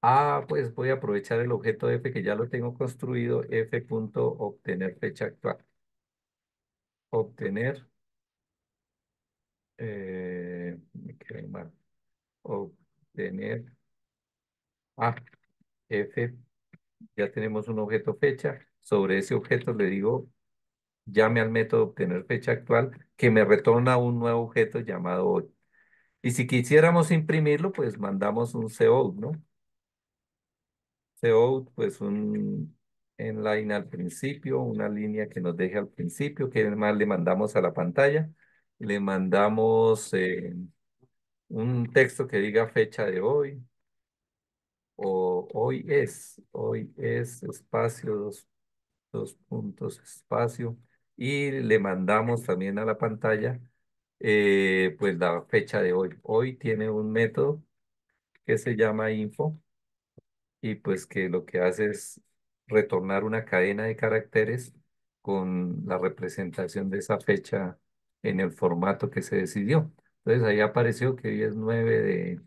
a, pues voy a aprovechar el objeto f que ya lo tengo construido, f.obtener fecha actual. Obtener, me quedé mal, obtener, ah, f. Ya tenemos un objeto fecha. Sobre ese objeto le digo, llame al método obtener fecha actual que me retorna un nuevo objeto llamado hoy. Y si quisiéramos imprimirlo, pues mandamos un cout, ¿no? Cout, pues un line al principio, una línea que nos deje al principio, que más le mandamos a la pantalla. Le mandamos un texto que diga fecha de hoy o hoy es espacio dos puntos, espacio, y le mandamos también a la pantalla pues la fecha de hoy. Hoy tiene un método que se llama info y pues que lo que hace es retornar una cadena de caracteres con la representación de esa fecha en el formato que se decidió. Entonces ahí apareció que hoy es 9 de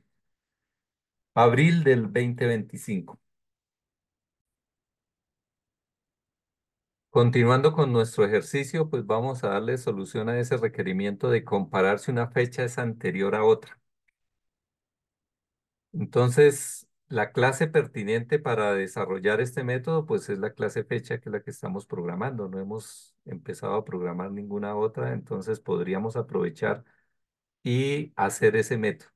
abril del 2025. Continuando con nuestro ejercicio, pues vamos a darle solución a ese requerimiento de comparar si una fecha es anterior a otra. Entonces, la clase pertinente para desarrollar este método, pues es la clase fecha que es la que estamos programando. No hemos empezado a programar ninguna otra, entonces podríamos aprovechar y hacer ese método.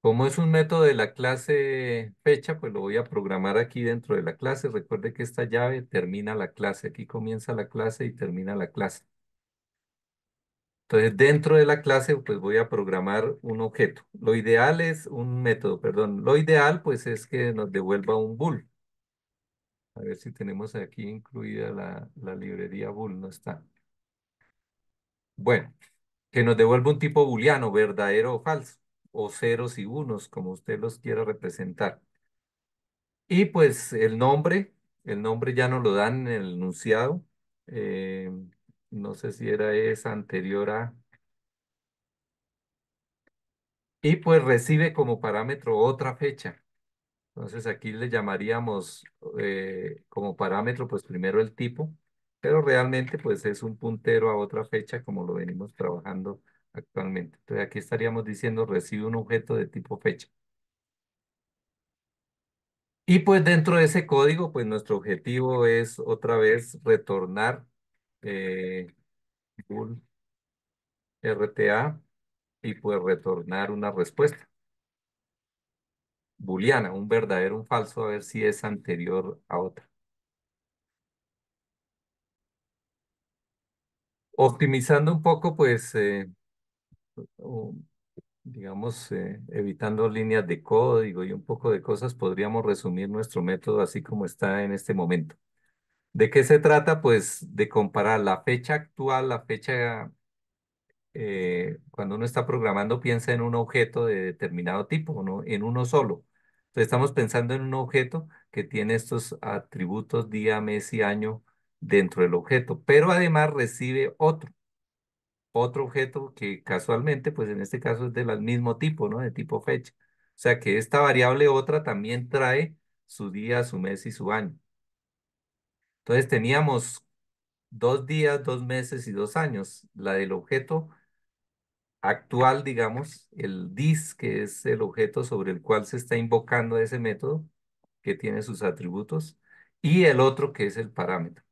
Como es un método de la clase fecha, pues lo voy a programar aquí dentro de la clase. Recuerde que esta llave termina la clase. Aquí comienza la clase y termina la clase. Entonces, dentro de la clase, pues voy a programar un objeto. Lo ideal es un método, perdón. Lo ideal, pues, es que nos devuelva un bool. A ver si tenemos aquí incluida la librería bool. No está. Bueno, que nos devuelva un tipo booleano, verdadero o falso, o ceros y unos, como usted los quiera representar. Y pues el nombre ya nos lo dan en el enunciado. Eh, no sé si era esa anterior a. Y pues recibe como parámetro otra fecha. Entonces aquí le llamaríamos como parámetro, pues primero el tipo, pero realmente pues es un puntero a otra fecha como lo venimos trabajando actualmente. Entonces aquí estaríamos diciendo recibe un objeto de tipo fecha. Y pues dentro de ese código, pues nuestro objetivo es otra vez retornar eh, bool RTA y pues retornar una respuesta booleana, un verdadero, un falso, a ver si es anterior a otra. Optimizando un poco, pues, o, digamos, evitando líneas de código y un poco de cosas, podríamos resumir nuestro método así como está en este momento. ¿De qué se trata? Pues de comparar la fecha actual, la fecha cuando uno está programando, piensa en un objeto de determinado tipo, ¿no? En uno solo. Entonces estamos pensando en un objeto que tiene estos atributos día, mes y año dentro del objeto, pero además recibe otro objeto que casualmente, pues en este caso es del mismo tipo, ¿no? De tipo fecha. O sea que esta variable otra también trae su día, su mes y su año. Entonces teníamos 2 días, 2 meses y 2 años. La del objeto actual, digamos, el dis, que es el objeto sobre el cual se está invocando ese método, que tiene sus atributos, y el otro que es el parámetro.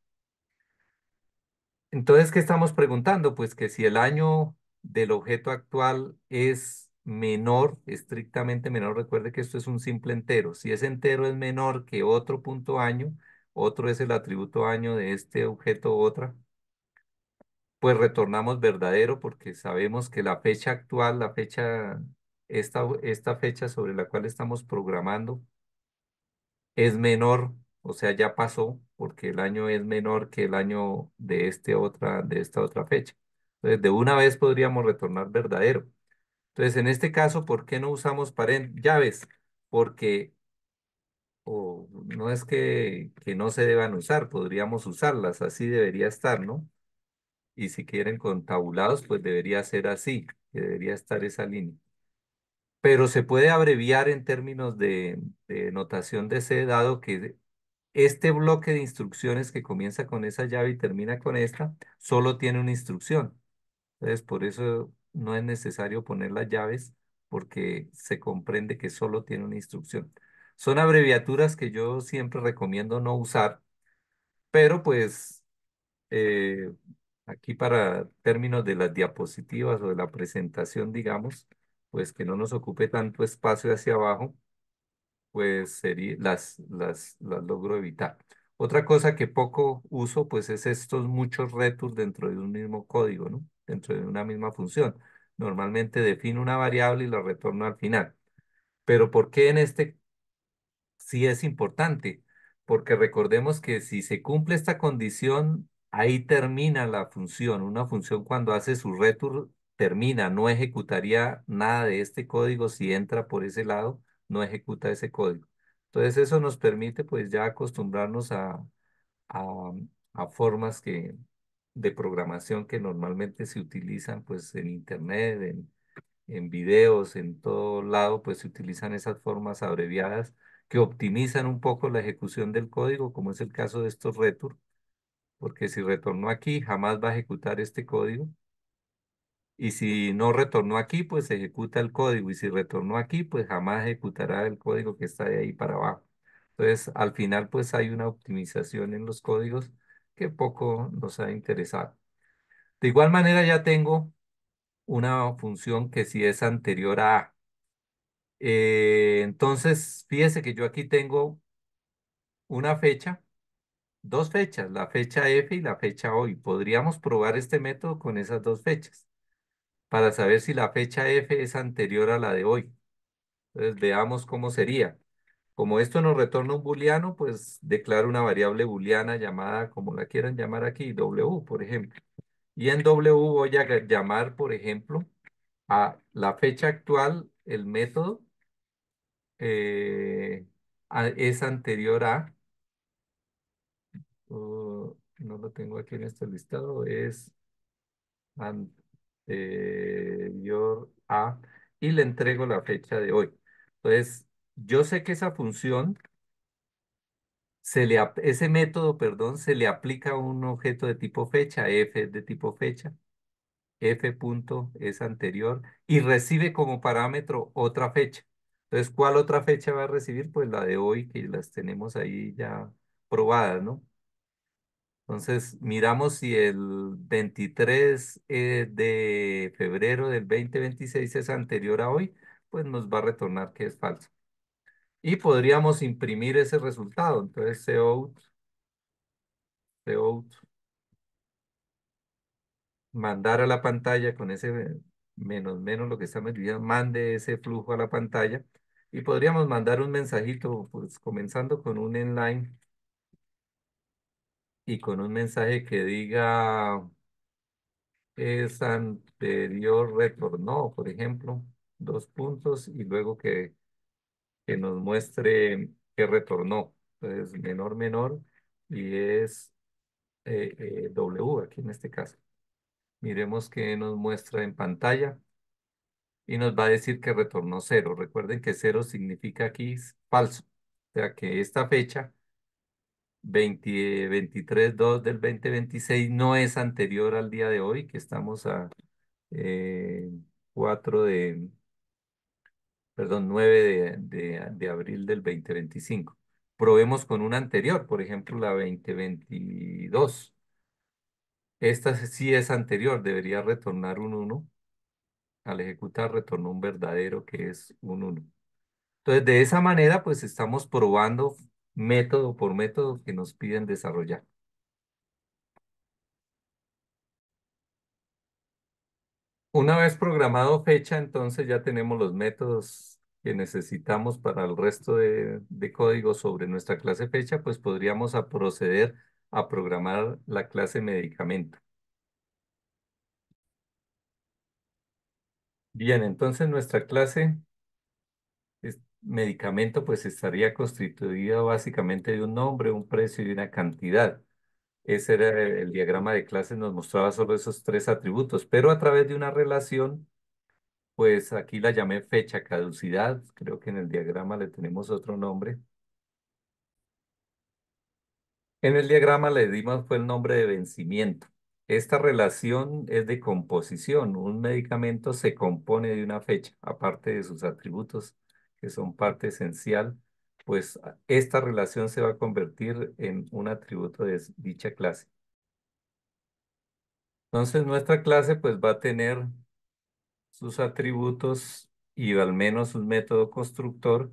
Entonces, ¿qué estamos preguntando? Pues que si el año del objeto actual es menor, estrictamente menor, recuerde que esto es un simple entero. Si ese entero es menor que otro punto año, otro es el atributo año de este objeto otra, pues retornamos verdadero porque sabemos que la fecha actual, esta fecha sobre la cual estamos programando es menor, o sea, ya pasó porque el año es menor que el año de esta otra fecha. Entonces, de una vez podríamos retornar verdadero. Entonces, en este caso, ¿por qué no usamos llaves? Porque no es que no se deban usar, podríamos usarlas, así debería estar, ¿no? Y si quieren con tabulados, pues debería ser así, que debería estar esa línea. Pero se puede abreviar en términos de notación de C, dado que este bloque de instrucciones que comienza con esa llave y termina con esta, solo tiene una instrucción. Entonces, por eso no es necesario poner las llaves, porque se comprende que solo tiene una instrucción. Son abreviaturas que yo siempre recomiendo no usar, pero pues eh, aquí para términos de las diapositivas o de la presentación, digamos, pues que no nos ocupe tanto espacio hacia abajo, pues sería, las logro evitar. Otra cosa que poco uso, pues es estos muchos retos dentro de un mismo código, ¿no? Dentro de una misma función. Normalmente defino una variable y la retorno al final. Pero ¿por qué en este sí es importante? Porque recordemos que si se cumple esta condición, ahí termina la función. Una función cuando hace su return termina, no ejecutaría nada de este código si entra por ese lado, no ejecuta ese código. Entonces eso nos permite pues ya acostumbrarnos a, a formas de programación que normalmente se utilizan pues en internet, en videos, en todo lado, pues se utilizan esas formas abreviadas que optimizan un poco la ejecución del código, como es el caso de estos return, porque si retornó aquí, jamás va a ejecutar este código, y si no retornó aquí, pues se ejecuta el código, y si retornó aquí, pues jamás ejecutará el código que está de ahí para abajo. Entonces, al final, pues hay una optimización en los códigos que poco nos ha interesado. De igual manera, ya tengo una función que si es anterior a A. Entonces, fíjese que yo aquí tengo una fecha, dos fechas, la fecha F y la fecha hoy. Podríamos probar este método con esas dos fechas para saber si la fecha F es anterior a la de hoy. Entonces, veamos cómo sería. Como esto nos retorna un booleano, pues declaro una variable booleana llamada, como la quieran llamar aquí, W, por ejemplo. Y en W voy a llamar, por ejemplo, a la fecha actual, el método eh, es anterior a, no lo tengo aquí en este listado, es anterior a, y le entrego la fecha de hoy. Entonces, Yo sé que esa función ese método, perdón, se le aplica a un objeto de tipo fecha, f es de tipo fecha, f punto es anterior y recibe como parámetro otra fecha. Entonces, ¿cuál otra fecha va a recibir? Pues la de hoy, que las tenemos ahí ya probadas, ¿no? Entonces, miramos si el 23 de febrero del 2026 es anterior a hoy, pues nos va a retornar que es falso. Y podríamos imprimir ese resultado. Entonces, cout, mandar a la pantalla con ese menos menos lo que estamos viendo, mande ese flujo a la pantalla y podríamos mandar un mensajito, pues comenzando con un inline y con un mensaje que diga es anterior retornó, por ejemplo, dos puntos y luego que nos muestre que retornó. Entonces, menor menor y es W aquí en este caso. Miremos qué nos muestra en pantalla y nos va a decir que retornó cero. Recuerden que cero significa aquí falso. O sea que esta fecha, 23/2 del 2026 no es anterior al día de hoy, que estamos a eh, 4 perdón, 9 de abril del 2025. Probemos con una anterior, por ejemplo, la 2022. Esta sí es anterior, debería retornar un uno. Al ejecutar retornó un verdadero que es un uno. Entonces, de esa manera, pues estamos probando método por método que nos piden desarrollar. Una vez programado fecha, entonces ya tenemos los métodos que necesitamos para el resto de código sobre nuestra clase fecha, pues podríamos proceder a programar la clase medicamento. Bien, entonces nuestra clase medicamento pues estaría constituida básicamente de un nombre, un precio y una cantidad. Ese era el diagrama de clases, nos mostraba solo esos tres atributos, pero a través de una relación, pues aquí la llamé fecha caducidad, creo que en el diagrama le tenemos otro nombre. En el diagrama le dimos fue el nombre de vencimiento. Esta relación es de composición. Un medicamento se compone de una fecha, aparte de sus atributos, que son parte esencial, pues esta relación se va a convertir en un atributo de dicha clase. Entonces nuestra clase pues va a tener sus atributos y al menos un método constructor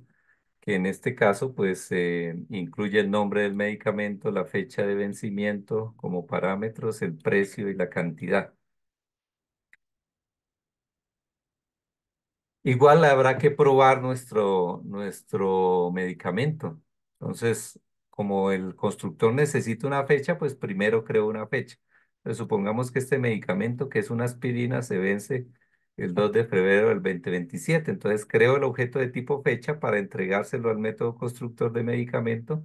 que en este caso pues incluye el nombre del medicamento, la fecha de vencimiento como parámetros, el precio y la cantidad. Igual habrá que probar nuestro medicamento. Entonces, como el constructor necesita una fecha, pues primero creo una fecha. Entonces, supongamos que este medicamento, que es una aspirina, se vence el 2 de febrero del 2027. Entonces, creo el objeto de tipo fecha para entregárselo al método constructor de medicamento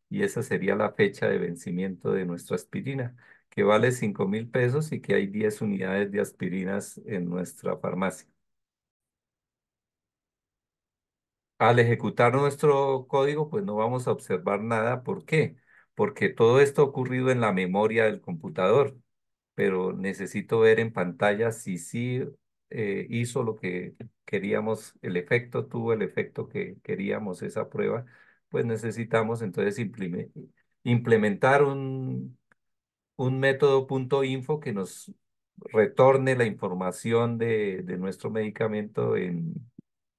y esa sería la fecha de vencimiento de nuestra aspirina, que vale 5.000 pesos y que hay 10 unidades de aspirinas en nuestra farmacia. Al ejecutar nuestro código, pues no vamos a observar nada. ¿Por qué? Porque todo esto ha ocurrido en la memoria del computador, pero necesito ver en pantalla si sí hizo lo que queríamos, el efecto tuvo el efecto que queríamos esa prueba, pues necesitamos entonces implementar un método punto .info que nos retorne la información de nuestro medicamento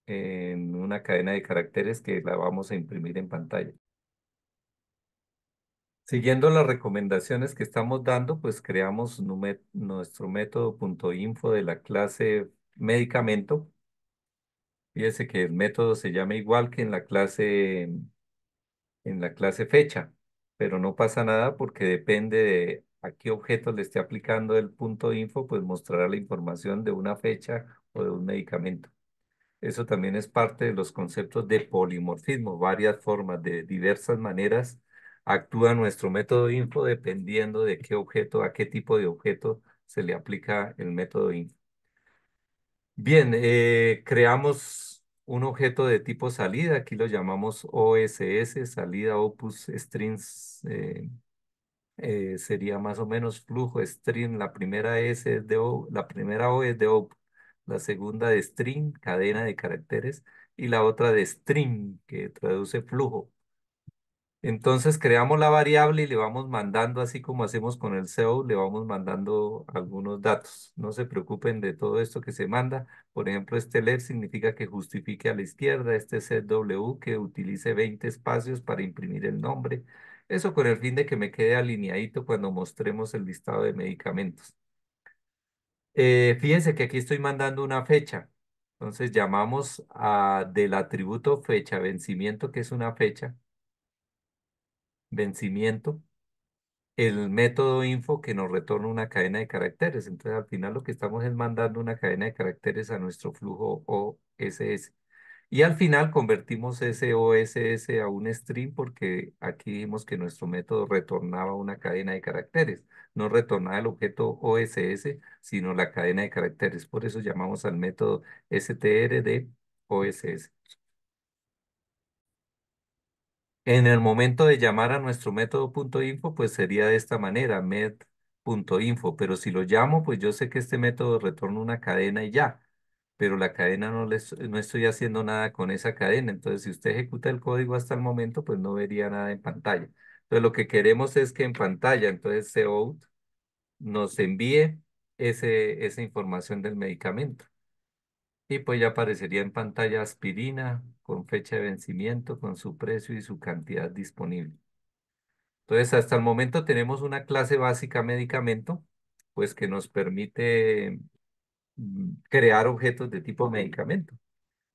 en una cadena de caracteres que la vamos a imprimir en pantalla. Siguiendo las recomendaciones que estamos dando, pues creamos nuestro método punto .info de la clase medicamento. Fíjese que el método se llama igual que en la clase fecha, pero no pasa nada porque depende de a qué objeto le esté aplicando el punto .info, pues mostrará la información de una fecha o de un medicamento. Eso también es parte de los conceptos de polimorfismo, varias formas, de diversas maneras actúa nuestro método info dependiendo de qué objeto, a qué tipo de objeto se le aplica el método info. Bien, creamos un objeto de tipo salida, aquí lo llamamos OSS, salida Opus Strings, sería más o menos flujo string. La primera S es de O, la primera O es de Op, la segunda de string, cadena de caracteres, y la otra de string, que traduce flujo. Entonces creamos la variable y le vamos mandando, así como hacemos con el SEO, le vamos mandando algunos datos. No se preocupen de todo esto que se manda. Por ejemplo, este left significa que justifique a la izquierda, este ZW que utilice 20 espacios para imprimir el nombre. Eso con el fin de que me quede alineadito cuando mostremos el listado de medicamentos. Fíjense que aquí estoy mandando una fecha. Entonces llamamos del atributo fecha vencimiento, que es una fecha, vencimiento, el método info que nos retorna una cadena de caracteres. Entonces, al final lo que estamos es mandando una cadena de caracteres a nuestro flujo OSS. Y al final convertimos ese OSS a un string porque aquí vimos que nuestro método retornaba una cadena de caracteres. No retornaba el objeto OSS, sino la cadena de caracteres. Por eso llamamos al método str de OSS. En el momento de llamar a nuestro método punto .info, pues sería de esta manera, met.info, pero si lo llamo, pues yo sé que este método retorna una cadena y ya, pero la cadena no estoy haciendo nada con esa cadena, entonces si usted ejecuta el código hasta el momento, pues no vería nada en pantalla. Entonces lo que queremos es que en pantalla, entonces cout nos envíe esa información del medicamento. Y pues ya aparecería en pantalla aspirina con fecha de vencimiento, con su precio y su cantidad disponible. Entonces, hasta el momento tenemos una clase básica medicamento, pues que nos permite crear objetos de tipo medicamento.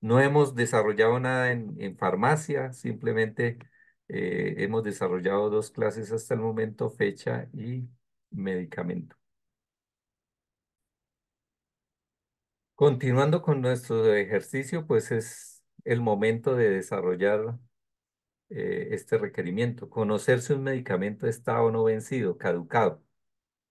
No hemos desarrollado nada en farmacia, simplemente hemos desarrollado dos clases hasta el momento, fecha y medicamento. Continuando con nuestro ejercicio, pues es el momento de desarrollar este requerimiento. Conocer si un medicamento está o no vencido, caducado.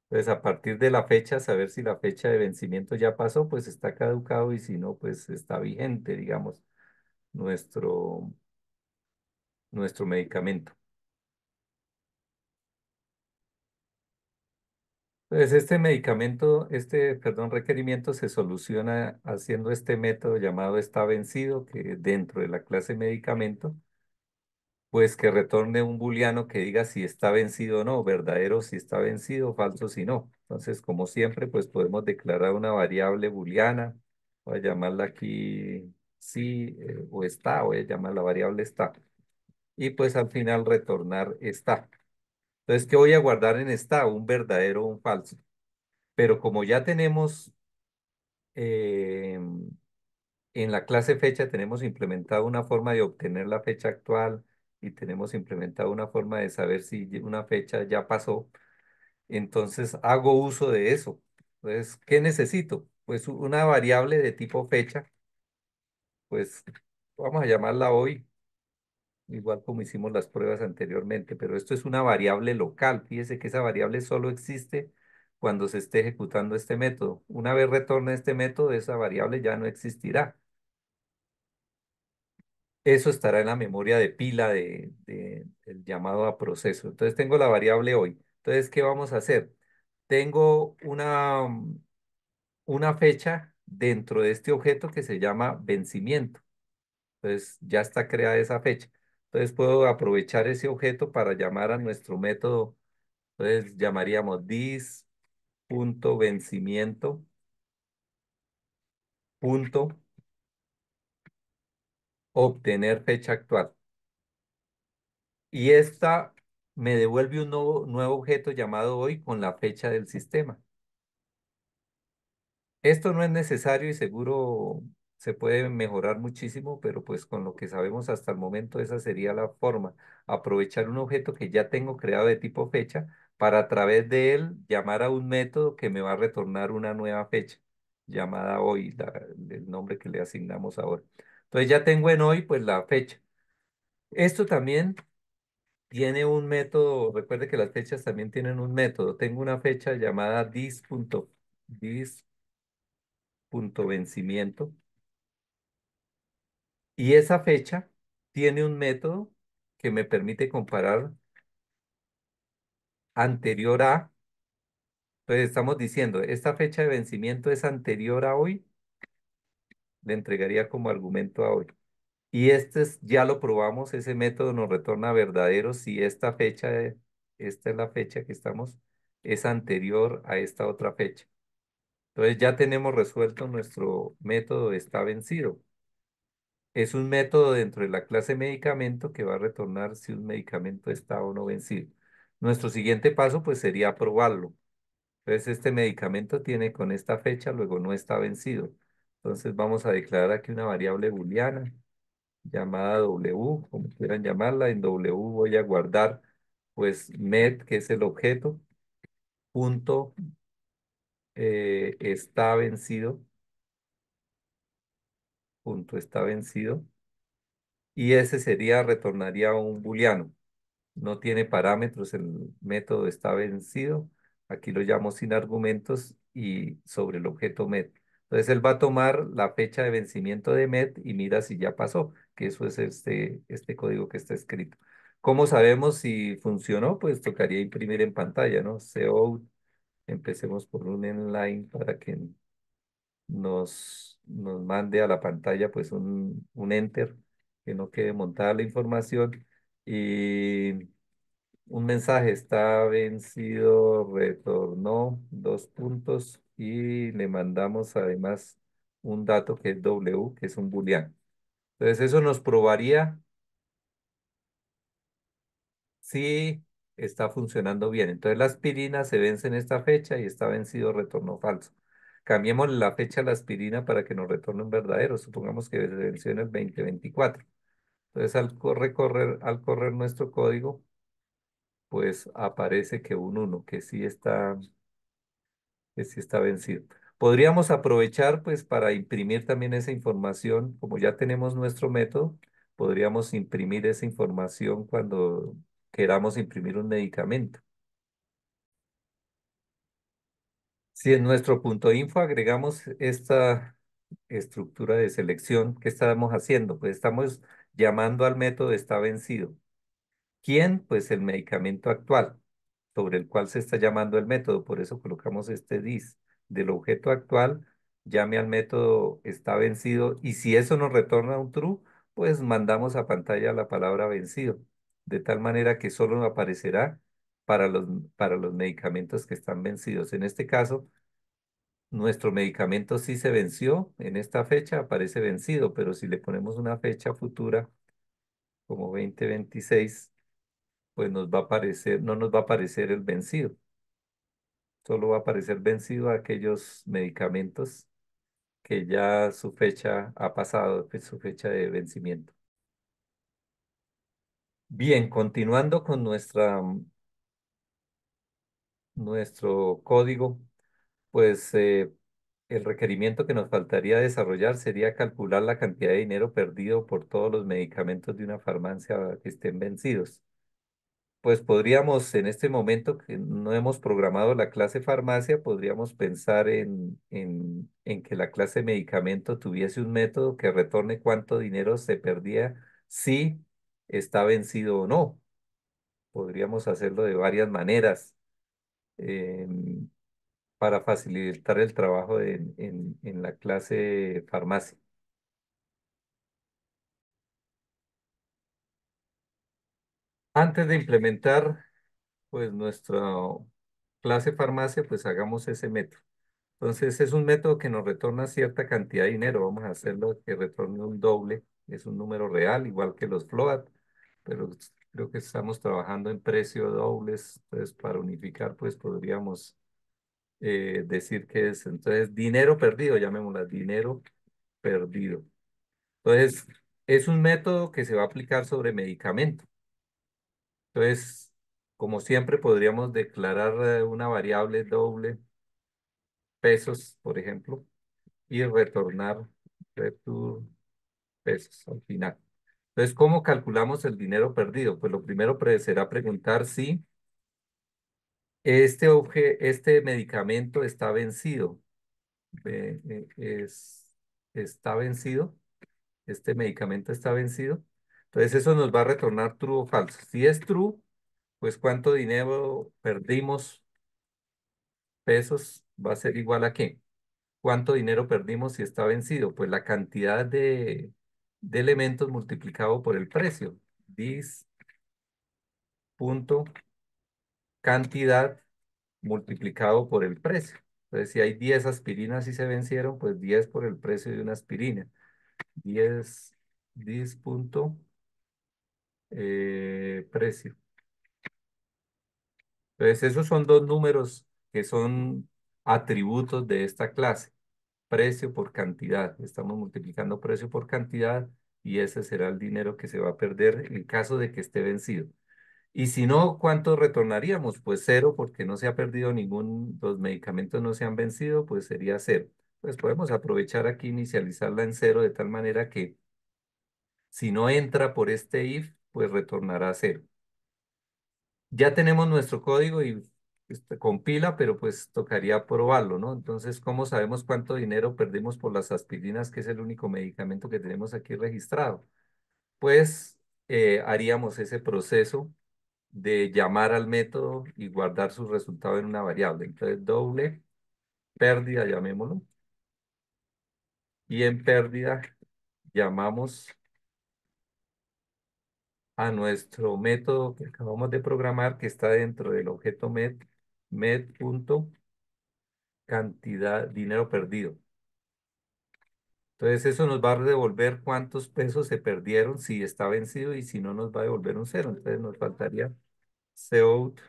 Pues a partir de la fecha, saber si la fecha de vencimiento ya pasó, pues está caducado y si no, pues está vigente, digamos, nuestro, nuestro medicamento. Pues este medicamento, perdón, requerimiento se soluciona haciendo este método llamado está vencido, que dentro de la clase medicamento, pues que retorne un booleano que diga si está vencido o no, verdadero si está vencido, falso si no. Entonces, como siempre, pues podemos declarar una variable booleana, voy a llamarla aquí sí o está, voy a llamar la variable está. Y pues al final retornar está. Entonces, ¿qué voy a guardar en está? Un verdadero o un falso. Pero como ya tenemos eh, en la clase fecha tenemos implementado una forma de obtener la fecha actual y tenemos implementado una forma de saber si una fecha ya pasó. Entonces hago uso de eso. Entonces, ¿qué necesito? Pues una variable de tipo fecha, pues vamos a llamarla hoy, igual como hicimos las pruebas anteriormente, pero esto es una variable local. Fíjese que esa variable solo existe cuando se esté ejecutando este método. Una vez retorne este método, esa variable ya no existirá. Eso estará en la memoria de pila del llamado a proceso. Entonces tengo la variable hoy. Entonces, ¿qué vamos a hacer? Tengo una fecha dentro de este objeto que se llama vencimiento. Entonces ya está creada esa fecha. Entonces puedo aprovechar ese objeto para llamar a nuestro método. Entonces llamaríamos this.vencimiento punto obtener fecha actual. Y esta me devuelve un nuevo objeto llamado hoy con la fecha del sistema. Esto no es necesario y seguro se puede mejorar muchísimo, pero pues con lo que sabemos hasta el momento esa sería la forma. Aprovechar un objeto que ya tengo creado de tipo fecha para a través de él llamar a un método que me va a retornar una nueva fecha llamada hoy, el nombre que le asignamos ahora. Entonces ya tengo en hoy pues la fecha. Esto también tiene un método, recuerde que las fechas también tienen un método. Tengo una fecha llamada dis.vencimiento Y esa fecha tiene un método que me permite comparar anterior a, entonces estamos diciendo, esta fecha de vencimiento es anterior a hoy, le entregaría como argumento a hoy. Y ya lo probamos, ese método nos retorna verdadero si esta fecha, esta es la fecha que estamos, es anterior a esta otra fecha. Entonces ya tenemos resuelto nuestro método está vencido. Es un método dentro de la clase medicamento que va a retornar si un medicamento está o no vencido. Nuestro siguiente paso pues sería probarlo. Entonces este medicamento tiene con esta fecha, luego no está vencido. Entonces vamos a declarar aquí una variable booleana llamada W, como quieran llamarla. En W voy a guardar pues med, que es el objeto, punto está vencido, punto está vencido. Y ese sería, retornaría un booleano. No tiene parámetros, el método está vencido. Aquí lo llamo sin argumentos y sobre el objeto met. Entonces él va a tomar la fecha de vencimiento de met y mira si ya pasó, que eso es este código que está escrito. ¿Cómo sabemos si funcionó? Pues tocaría imprimir en pantalla, ¿no? Cout, empecemos por un inline para que nos mande a la pantalla pues un enter, que no quede montada la información. Y un mensaje está vencido, retornó dos puntos y le mandamos además un dato que es W, que es un booleano. Entonces eso nos probaría si está funcionando bien. Entonces la aspirina se vence en esta fecha y está vencido, retornó falso. Cambiemos la fecha de la aspirina para que nos retorne un verdadero. Supongamos que se venció en el 2024. Entonces al correr nuestro código, pues aparece que un uno que sí está vencido. Podríamos aprovechar pues para imprimir también esa información, como ya tenemos nuestro método, podríamos imprimir esa información cuando queramos imprimir un medicamento. Si en nuestro punto info agregamos esta estructura de selección, ¿qué estamos haciendo? Pues estamos llamando al método está vencido. ¿Quién? Pues el medicamento actual sobre el cual se está llamando el método. Por eso colocamos este dis del objeto actual, llame al método está vencido y si eso nos retorna un true, pues mandamos a pantalla la palabra vencido, de tal manera que solo aparecerá para los medicamentos que están vencidos. En este caso, nuestro medicamento sí se venció, en esta fecha aparece vencido, pero si le ponemos una fecha futura como 2026, pues nos va a aparecer, no nos va a aparecer el vencido. Solo va a aparecer vencido a aquellos medicamentos que ya su fecha ha pasado, pues, su fecha de vencimiento. Bien, continuando con nuestro código, pues el requerimiento que nos faltaría desarrollar sería calcular la cantidad de dinero perdido por todos los medicamentos de una farmacia que estén vencidos. Pues podríamos, en este momento que no hemos programado la clase farmacia, podríamos pensar en que la clase medicamento tuviese un método que retorne cuánto dinero se perdía si está vencido o no. Podríamos hacerlo de varias maneras em, para facilitar el trabajo en la clase farmacia. Antes de implementar pues nuestra clase farmacia, pues hagamos ese método. Entonces es un método que nos retorna cierta cantidad de dinero. Vamos a hacerlo que retorne un doble. Es un número real, igual que los float, pero creo que estamos trabajando en precio dobles. Entonces para unificar, pues podríamos decir que es entonces dinero perdido, llamémosla dinero perdido. Entonces es un método que se va a aplicar sobre medicamento. Entonces, como siempre, podríamos declarar una variable doble pesos, por ejemplo, y retornar return pesos al final. Entonces, ¿cómo calculamos el dinero perdido? Pues lo primero será preguntar si este medicamento está vencido. Está vencido. este medicamento está vencido. Entonces eso nos va a retornar true o falso. Si es true, pues cuánto dinero perdimos, pesos, va a ser igual a qué. ¿Cuánto dinero perdimos si está vencido? Pues la cantidad de elementos multiplicado por el precio. Dis punto cantidad multiplicado por el precio. Entonces, si hay 10 aspirinas y se vencieron, pues 10 por el precio de una aspirina. 10 10 punto precio. Entonces, esos son dos números que son atributos de esta clase. Precio por cantidad. Estamos multiplicando precio por cantidad y ese será el dinero que se va a perder en caso de que esté vencido. Y si no, ¿cuánto retornaríamos? Pues cero, porque no se ha perdido ningún, los medicamentos no se han vencido, pues sería cero. Pues podemos aprovechar aquí, inicializarla en cero, de tal manera que si no entra por este if, pues retornará cero. Ya tenemos nuestro código y compila, pero pues tocaría probarlo, ¿no? Entonces, ¿cómo sabemos cuánto dinero perdimos por las aspirinas, que es el único medicamento que tenemos aquí registrado? Pues haríamos ese proceso de llamar al método y guardar su resultado en una variable. Entonces, doble pérdida, llamémoslo, y en pérdida llamamos a nuestro método que acabamos de programar, que está dentro del objeto med.cantidad, dinero perdido. Entonces, eso nos va a devolver cuántos pesos se perdieron si está vencido y si no nos va a devolver un cero. Entonces, nos faltaría cout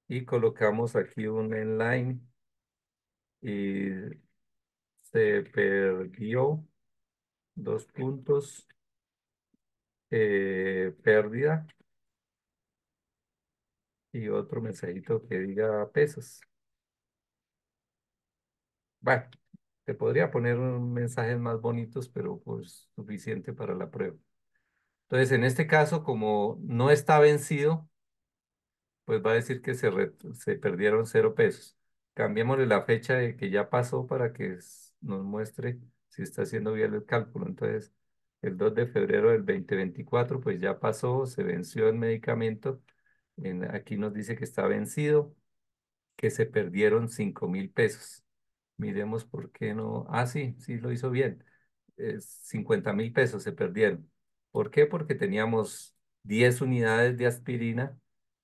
y colocamos aquí un inline y se perdió dos puntos, pérdida y otro mensajito que diga pesos. Bueno, te podría poner mensajes más bonitos, pero pues suficiente para la prueba. Entonces, en este caso, como no está vencido, pues va a decir que se perdieron 0 pesos. Cambiémosle la fecha de que ya pasó para que nos muestre si está haciendo bien el cálculo. Entonces, el 2 de febrero del 2024 pues ya pasó, se venció el medicamento. Aquí nos dice que está vencido, que se perdieron 5.000 pesos. Miremos por qué no. Ah, sí, sí lo hizo bien. 50.000 pesos se perdieron. ¿Por qué? Porque teníamos 10 unidades de aspirina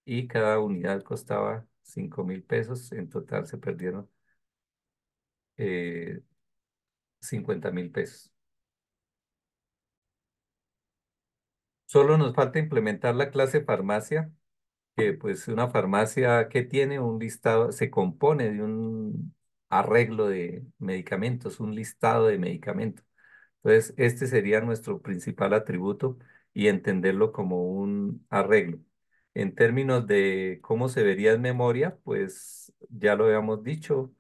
y cada unidad costaba 5.000 pesos. En total se perdieron 50.000 pesos. Solo nos falta implementar la clase farmacia, que pues una farmacia que tiene un listado, se compone de un arreglo de medicamentos, un listado de medicamentos. Entonces, este sería nuestro principal atributo y entenderlo como un arreglo. En términos de cómo se vería en memoria, pues ya lo habíamos dicho,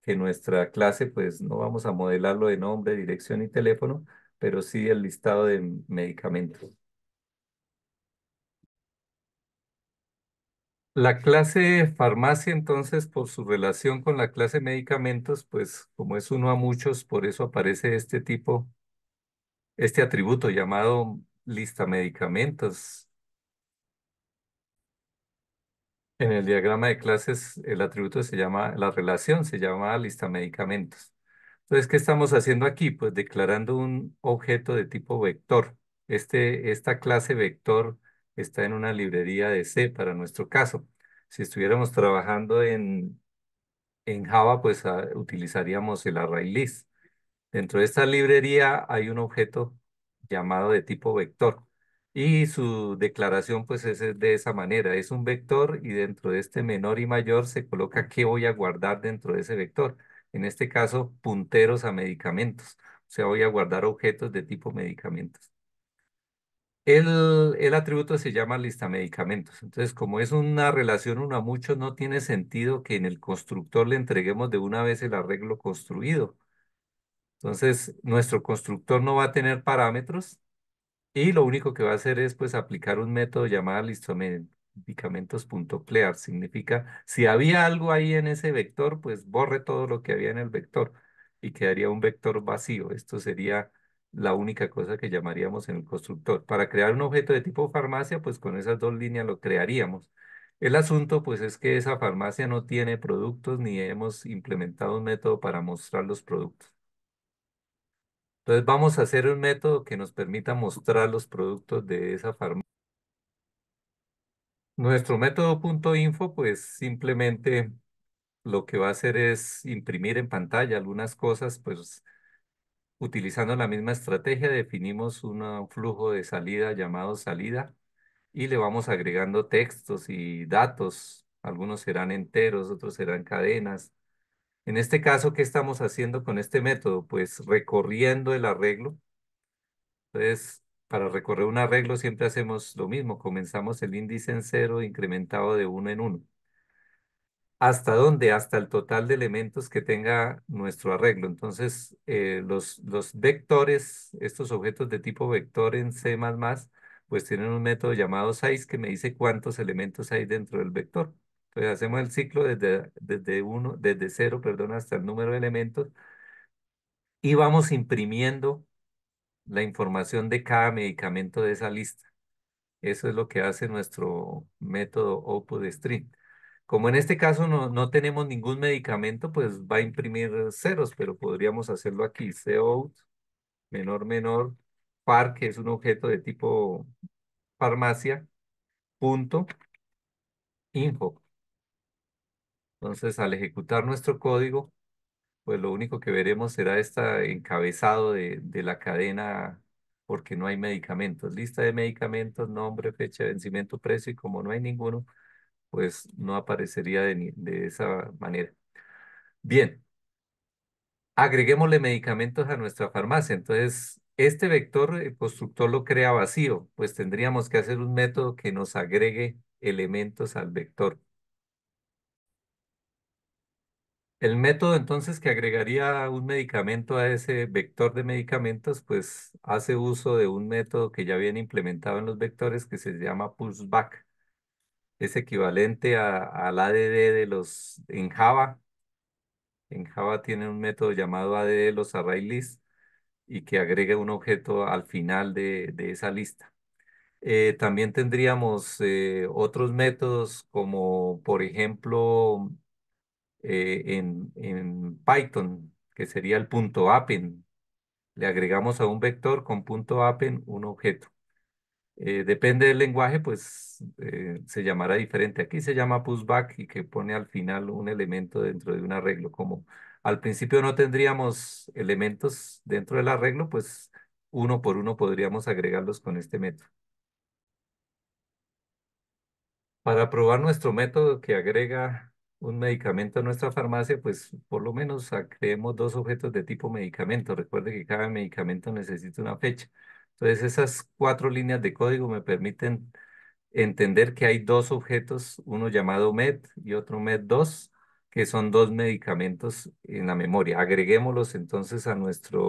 que nuestra clase, pues no vamos a modelarlo de nombre, dirección y teléfono, pero sí el listado de medicamentos. La clase farmacia, entonces, por su relación con la clase medicamentos, pues como es uno a muchos, por eso aparece este tipo, este atributo llamado lista medicamentos. En el diagrama de clases, el atributo se llama, la relación se llama lista medicamentos. Entonces, ¿qué estamos haciendo aquí? Pues declarando un objeto de tipo vector. Esta clase vector está en una librería de C para nuestro caso. Si estuviéramos trabajando en Java, pues utilizaríamos el array list. Dentro de esta librería hay un objeto llamado de tipo vector y su declaración pues es de esa manera. Es un vector y dentro de este menor y mayor se coloca qué voy a guardar dentro de ese vector. En este caso, punteros a medicamentos. O sea, voy a guardar objetos de tipo medicamentos. El atributo se llama lista medicamentos. Entonces, como es una relación uno a muchos, no tiene sentido que en el constructor le entreguemos de una vez el arreglo construido. Entonces, nuestro constructor no va a tener parámetros y lo único que va a hacer es pues aplicar un método llamado listomedicamentos.clear. Significa, si había algo ahí en ese vector, pues borre todo lo que había en el vector y quedaría un vector vacío. Esto sería la única cosa que llamaríamos en el constructor. Para crear un objeto de tipo farmacia, pues con esas dos líneas lo crearíamos. El asunto, pues, es que esa farmacia no tiene productos ni hemos implementado un método para mostrar los productos. Entonces, vamos a hacer un método que nos permita mostrar los productos de esa farmacia. Nuestro método punto .info, pues, simplemente lo que va a hacer es imprimir en pantalla algunas cosas, pues, utilizando la misma estrategia, definimos un flujo de salida llamado salida y le vamos agregando textos y datos. Algunos serán enteros, otros serán cadenas. En este caso, ¿qué estamos haciendo con este método? Pues recorriendo el arreglo. Entonces, para recorrer un arreglo siempre hacemos lo mismo. Comenzamos el índice en cero, incrementado de uno en uno. ¿Hasta dónde? Hasta el total de elementos que tenga nuestro arreglo. Entonces, los vectores, estos objetos de tipo vector en C++, pues tienen un método llamado size que me dice cuántos elementos hay dentro del vector. Entonces, hacemos el ciclo desde cero, perdón, hasta el número de elementos y vamos imprimiendo la información de cada medicamento de esa lista. Eso es lo que hace nuestro método output-string. Como en este caso no tenemos ningún medicamento, pues va a imprimir ceros, pero podríamos hacerlo aquí. Cout menor menor par, que es un objeto de tipo farmacia, punto info. Entonces, al ejecutar nuestro código, pues lo único que veremos será este encabezado de la cadena, porque no hay medicamentos. Lista de medicamentos, nombre, fecha de vencimiento, precio, y como no hay ninguno, pues no aparecería de esa manera. Bien, agreguémosle medicamentos a nuestra farmacia. Entonces, este vector, el constructor lo crea vacío, pues tendríamos que hacer un método que nos agregue elementos al vector. El método entonces que agregaría un medicamento a ese vector de medicamentos, pues hace uso de un método que ya viene implementado en los vectores que se llama pushback. Es equivalente al ADD de los en Java. En Java tiene un método llamado ADD los array list y que agrega un objeto al final de esa lista. También tendríamos otros métodos como por ejemplo en Python, que sería el punto append. Le agregamos a un vector con punto append un objeto. Depende del lenguaje, pues se llamará diferente. Aquí se llama pushback y que pone al final un elemento dentro de un arreglo. Como al principio no tendríamos elementos dentro del arreglo, pues uno por uno podríamos agregarlos con este método. Para probar nuestro método que agrega un medicamento a nuestra farmacia, pues por lo menos creemos dos objetos de tipo medicamento. Recuerde que cada medicamento necesita una fecha. Entonces, esas cuatro líneas de código me permiten entender que hay dos objetos, uno llamado med y otro med2, que son dos medicamentos en la memoria. Agreguémoslos entonces a nuestra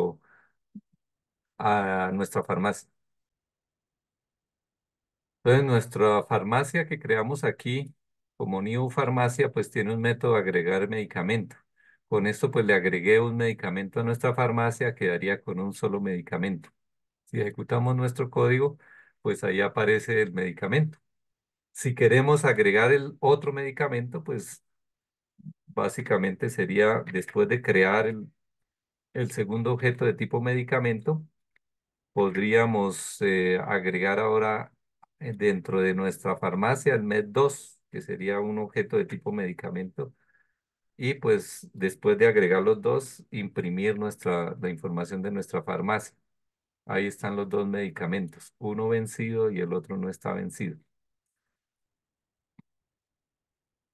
farmacia. Entonces, nuestra farmacia que creamos aquí, como New Farmacia, pues tiene un método de agregar medicamento. Con esto, pues le agregué un medicamento a nuestra farmacia, quedaría con un solo medicamento. Si ejecutamos nuestro código, pues ahí aparece el medicamento. Si queremos agregar el otro medicamento, pues básicamente sería después de crear el segundo objeto de tipo medicamento, podríamos agregar ahora dentro de nuestra farmacia el med2, que sería un objeto de tipo medicamento, y pues después de agregar los dos, imprimir la información de nuestra farmacia. Ahí están los dos medicamentos, uno vencido y el otro no está vencido.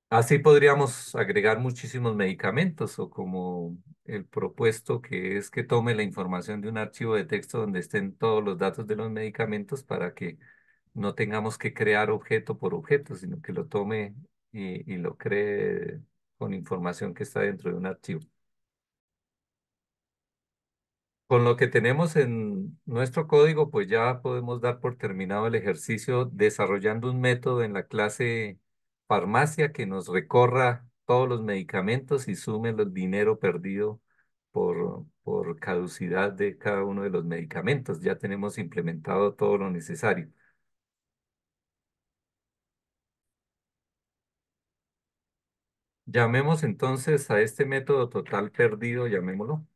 Así podríamos agregar muchísimos medicamentos o como el propuesto que es que tome la información de un archivo de texto donde estén todos los datos de los medicamentos para que no tengamos que crear objeto por objeto, sino que lo tome y lo cree con información que está dentro de un archivo. Con lo que tenemos en nuestro código, pues ya podemos dar por terminado el ejercicio desarrollando un método en la clase farmacia que nos recorra todos los medicamentos y sume el dinero perdido por caducidad de cada uno de los medicamentos. Ya tenemos implementado todo lo necesario. Llamemos entonces a este método total perdido, llamémoslo.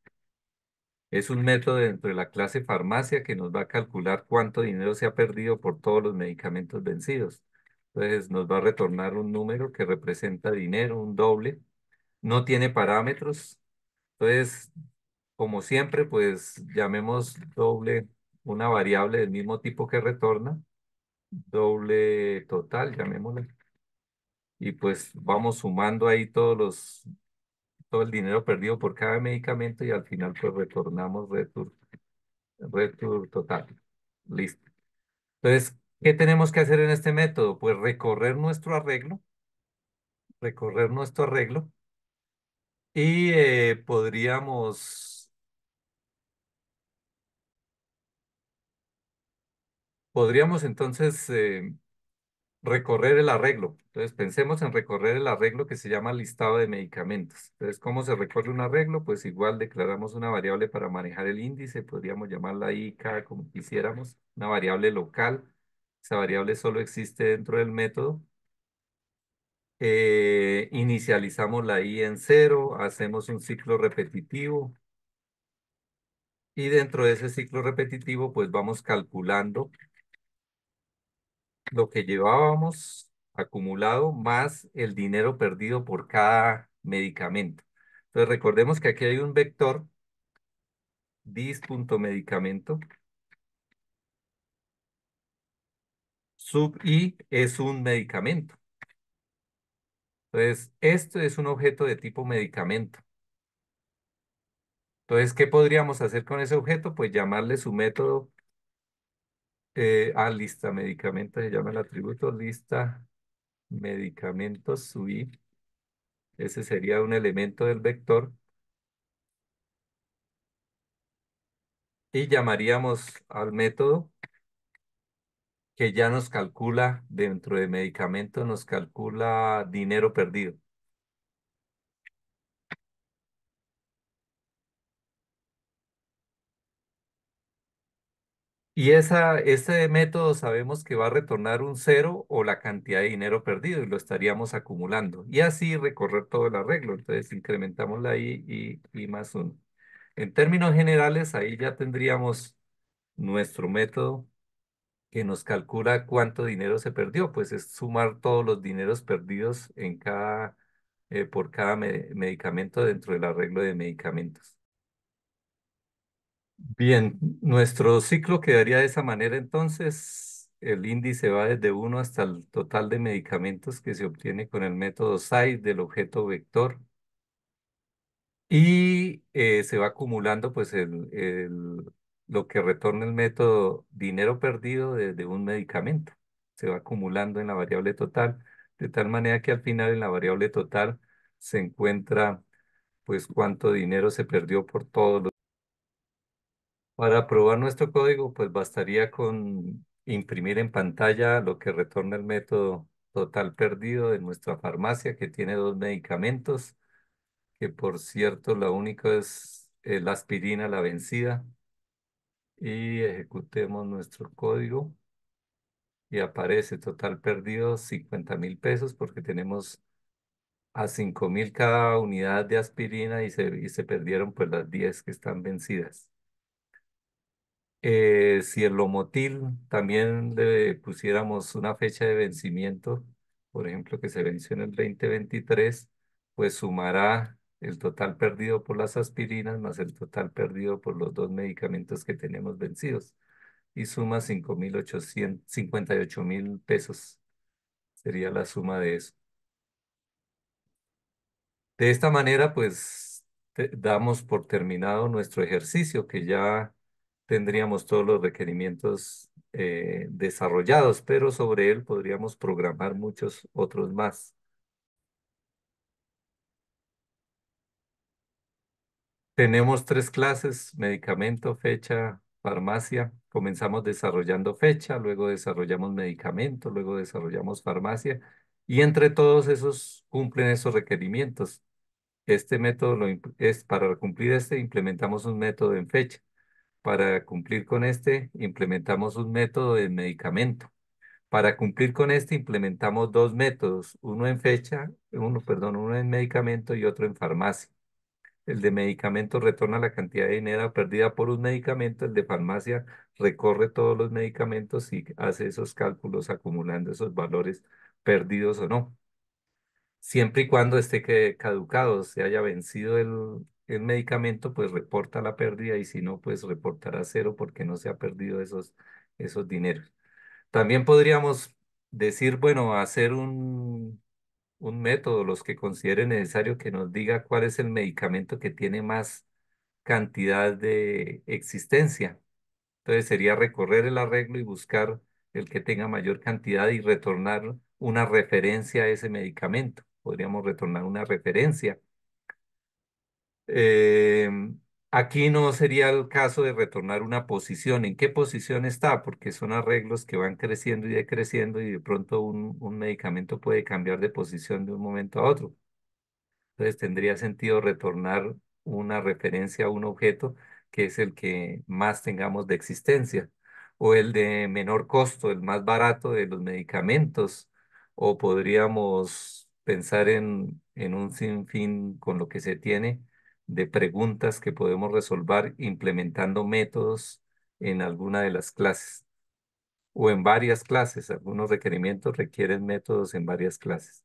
Es un método dentro de la clase farmacia que nos va a calcular cuánto dinero se ha perdido por todos los medicamentos vencidos. Entonces nos va a retornar un número que representa dinero, un doble. No tiene parámetros. Entonces, como siempre, pues llamemos doble una variable del mismo tipo que retorna, doble total, llamémosle. Y pues vamos sumando ahí todo el dinero perdido por cada medicamento y al final pues retornamos retur total. Listo. Entonces, ¿qué tenemos que hacer en este método? Pues recorrer nuestro arreglo y podríamos entonces recorrer el arreglo. Entonces, pensemos en recorrer el arreglo que se llama listado de medicamentos. Entonces, ¿cómo se recorre un arreglo? Pues igual declaramos una variable para manejar el índice, podríamos llamarla IK como quisiéramos, una variable local. Esa variable solo existe dentro del método. Inicializamos la i en cero, hacemos un ciclo repetitivo y dentro de ese ciclo repetitivo pues vamos calculando lo que llevábamos acumulado más el dinero perdido por cada medicamento. Entonces recordemos que aquí hay un vector dis.medicamento, sub i es un medicamento. Entonces esto es un objeto de tipo medicamento. Entonces, ¿qué podríamos hacer con ese objeto? Pues llamarle su método lista medicamentos, se llama el atributo lista medicamentos sub. Ese sería un elemento del vector y llamaríamos al método que ya nos calcula dentro de medicamento, nos calcula dinero perdido. Y ese método sabemos que va a retornar un cero o la cantidad de dinero perdido y lo estaríamos acumulando. Y así recorrer todo el arreglo. Entonces incrementamos la i más uno. En términos generales, ahí ya tendríamos nuestro método que nos calcula cuánto dinero se perdió. Pues es sumar todos los dineros perdidos por cada medicamento dentro del arreglo de medicamentos. Bien, nuestro ciclo quedaría de esa manera entonces. El índice va desde uno hasta el total de medicamentos que se obtiene con el método size del objeto vector y se va acumulando pues lo que retorna el método dinero perdido de un medicamento. Se va acumulando en la variable total, de tal manera que al final en la variable total se encuentra pues cuánto dinero se perdió por todos los. Para probar nuestro código, pues bastaría con imprimir en pantalla lo que retorna el método total perdido de nuestra farmacia, que tiene dos medicamentos, que por cierto, la única es la aspirina, la vencida, y ejecutemos nuestro código y aparece total perdido 50.000 pesos porque tenemos a 5.000 cada unidad de aspirina y se perdieron pues las 10 que están vencidas. Si el Lomotil también le pusiéramos una fecha de vencimiento, por ejemplo, que se venció en el 2023, pues sumará el total perdido por las aspirinas más el total perdido por los dos medicamentos que tenemos vencidos y suma 58.000 pesos. Sería la suma de eso. De esta manera, pues damos por terminado nuestro ejercicio, que ya tendríamos todos los requerimientos desarrollados, pero sobre él podríamos programar muchos otros más. Tenemos tres clases: medicamento, fecha, farmacia. Comenzamos desarrollando fecha, luego desarrollamos medicamento, luego desarrollamos farmacia, y entre todos esos cumplen esos requerimientos. Este método es para cumplir este, implementamos un método en fecha. Para cumplir con este, implementamos un método de medicamento. Para cumplir con este, implementamos dos métodos, uno en fecha, perdón, uno en medicamento y otro en farmacia. El de medicamento retorna la cantidad de dinero perdida por un medicamento, el de farmacia recorre todos los medicamentos y hace esos cálculos acumulando esos valores perdidos o no. Siempre y cuando esté caducado, se haya vencido el medicamento, pues reporta la pérdida y si no, pues reportará cero porque no se ha perdido esos dineros. También podríamos decir, bueno, hacer un método, los que considere necesario que nos diga cuál es el medicamento que tiene más cantidad de existencia. Entonces sería recorrer el arreglo y buscar el que tenga mayor cantidad y retornar una referencia a ese medicamento. Podríamos retornar una referencia. Eh, Aquí no sería el caso de retornar una posición. ¿En qué posición está? Porque son arreglos que van creciendo y decreciendo y de pronto un medicamento puede cambiar de posición de un momento a otro. Entonces tendría sentido retornar una referencia a un objeto que es el que más tengamos de existencia, o el de menor costo, el más barato de los medicamentos, o podríamos pensar en un sinfín con lo que se tiene de preguntas que podemos resolver implementando métodos en alguna de las clases o en varias clases. Algunos requerimientos requieren métodos en varias clases.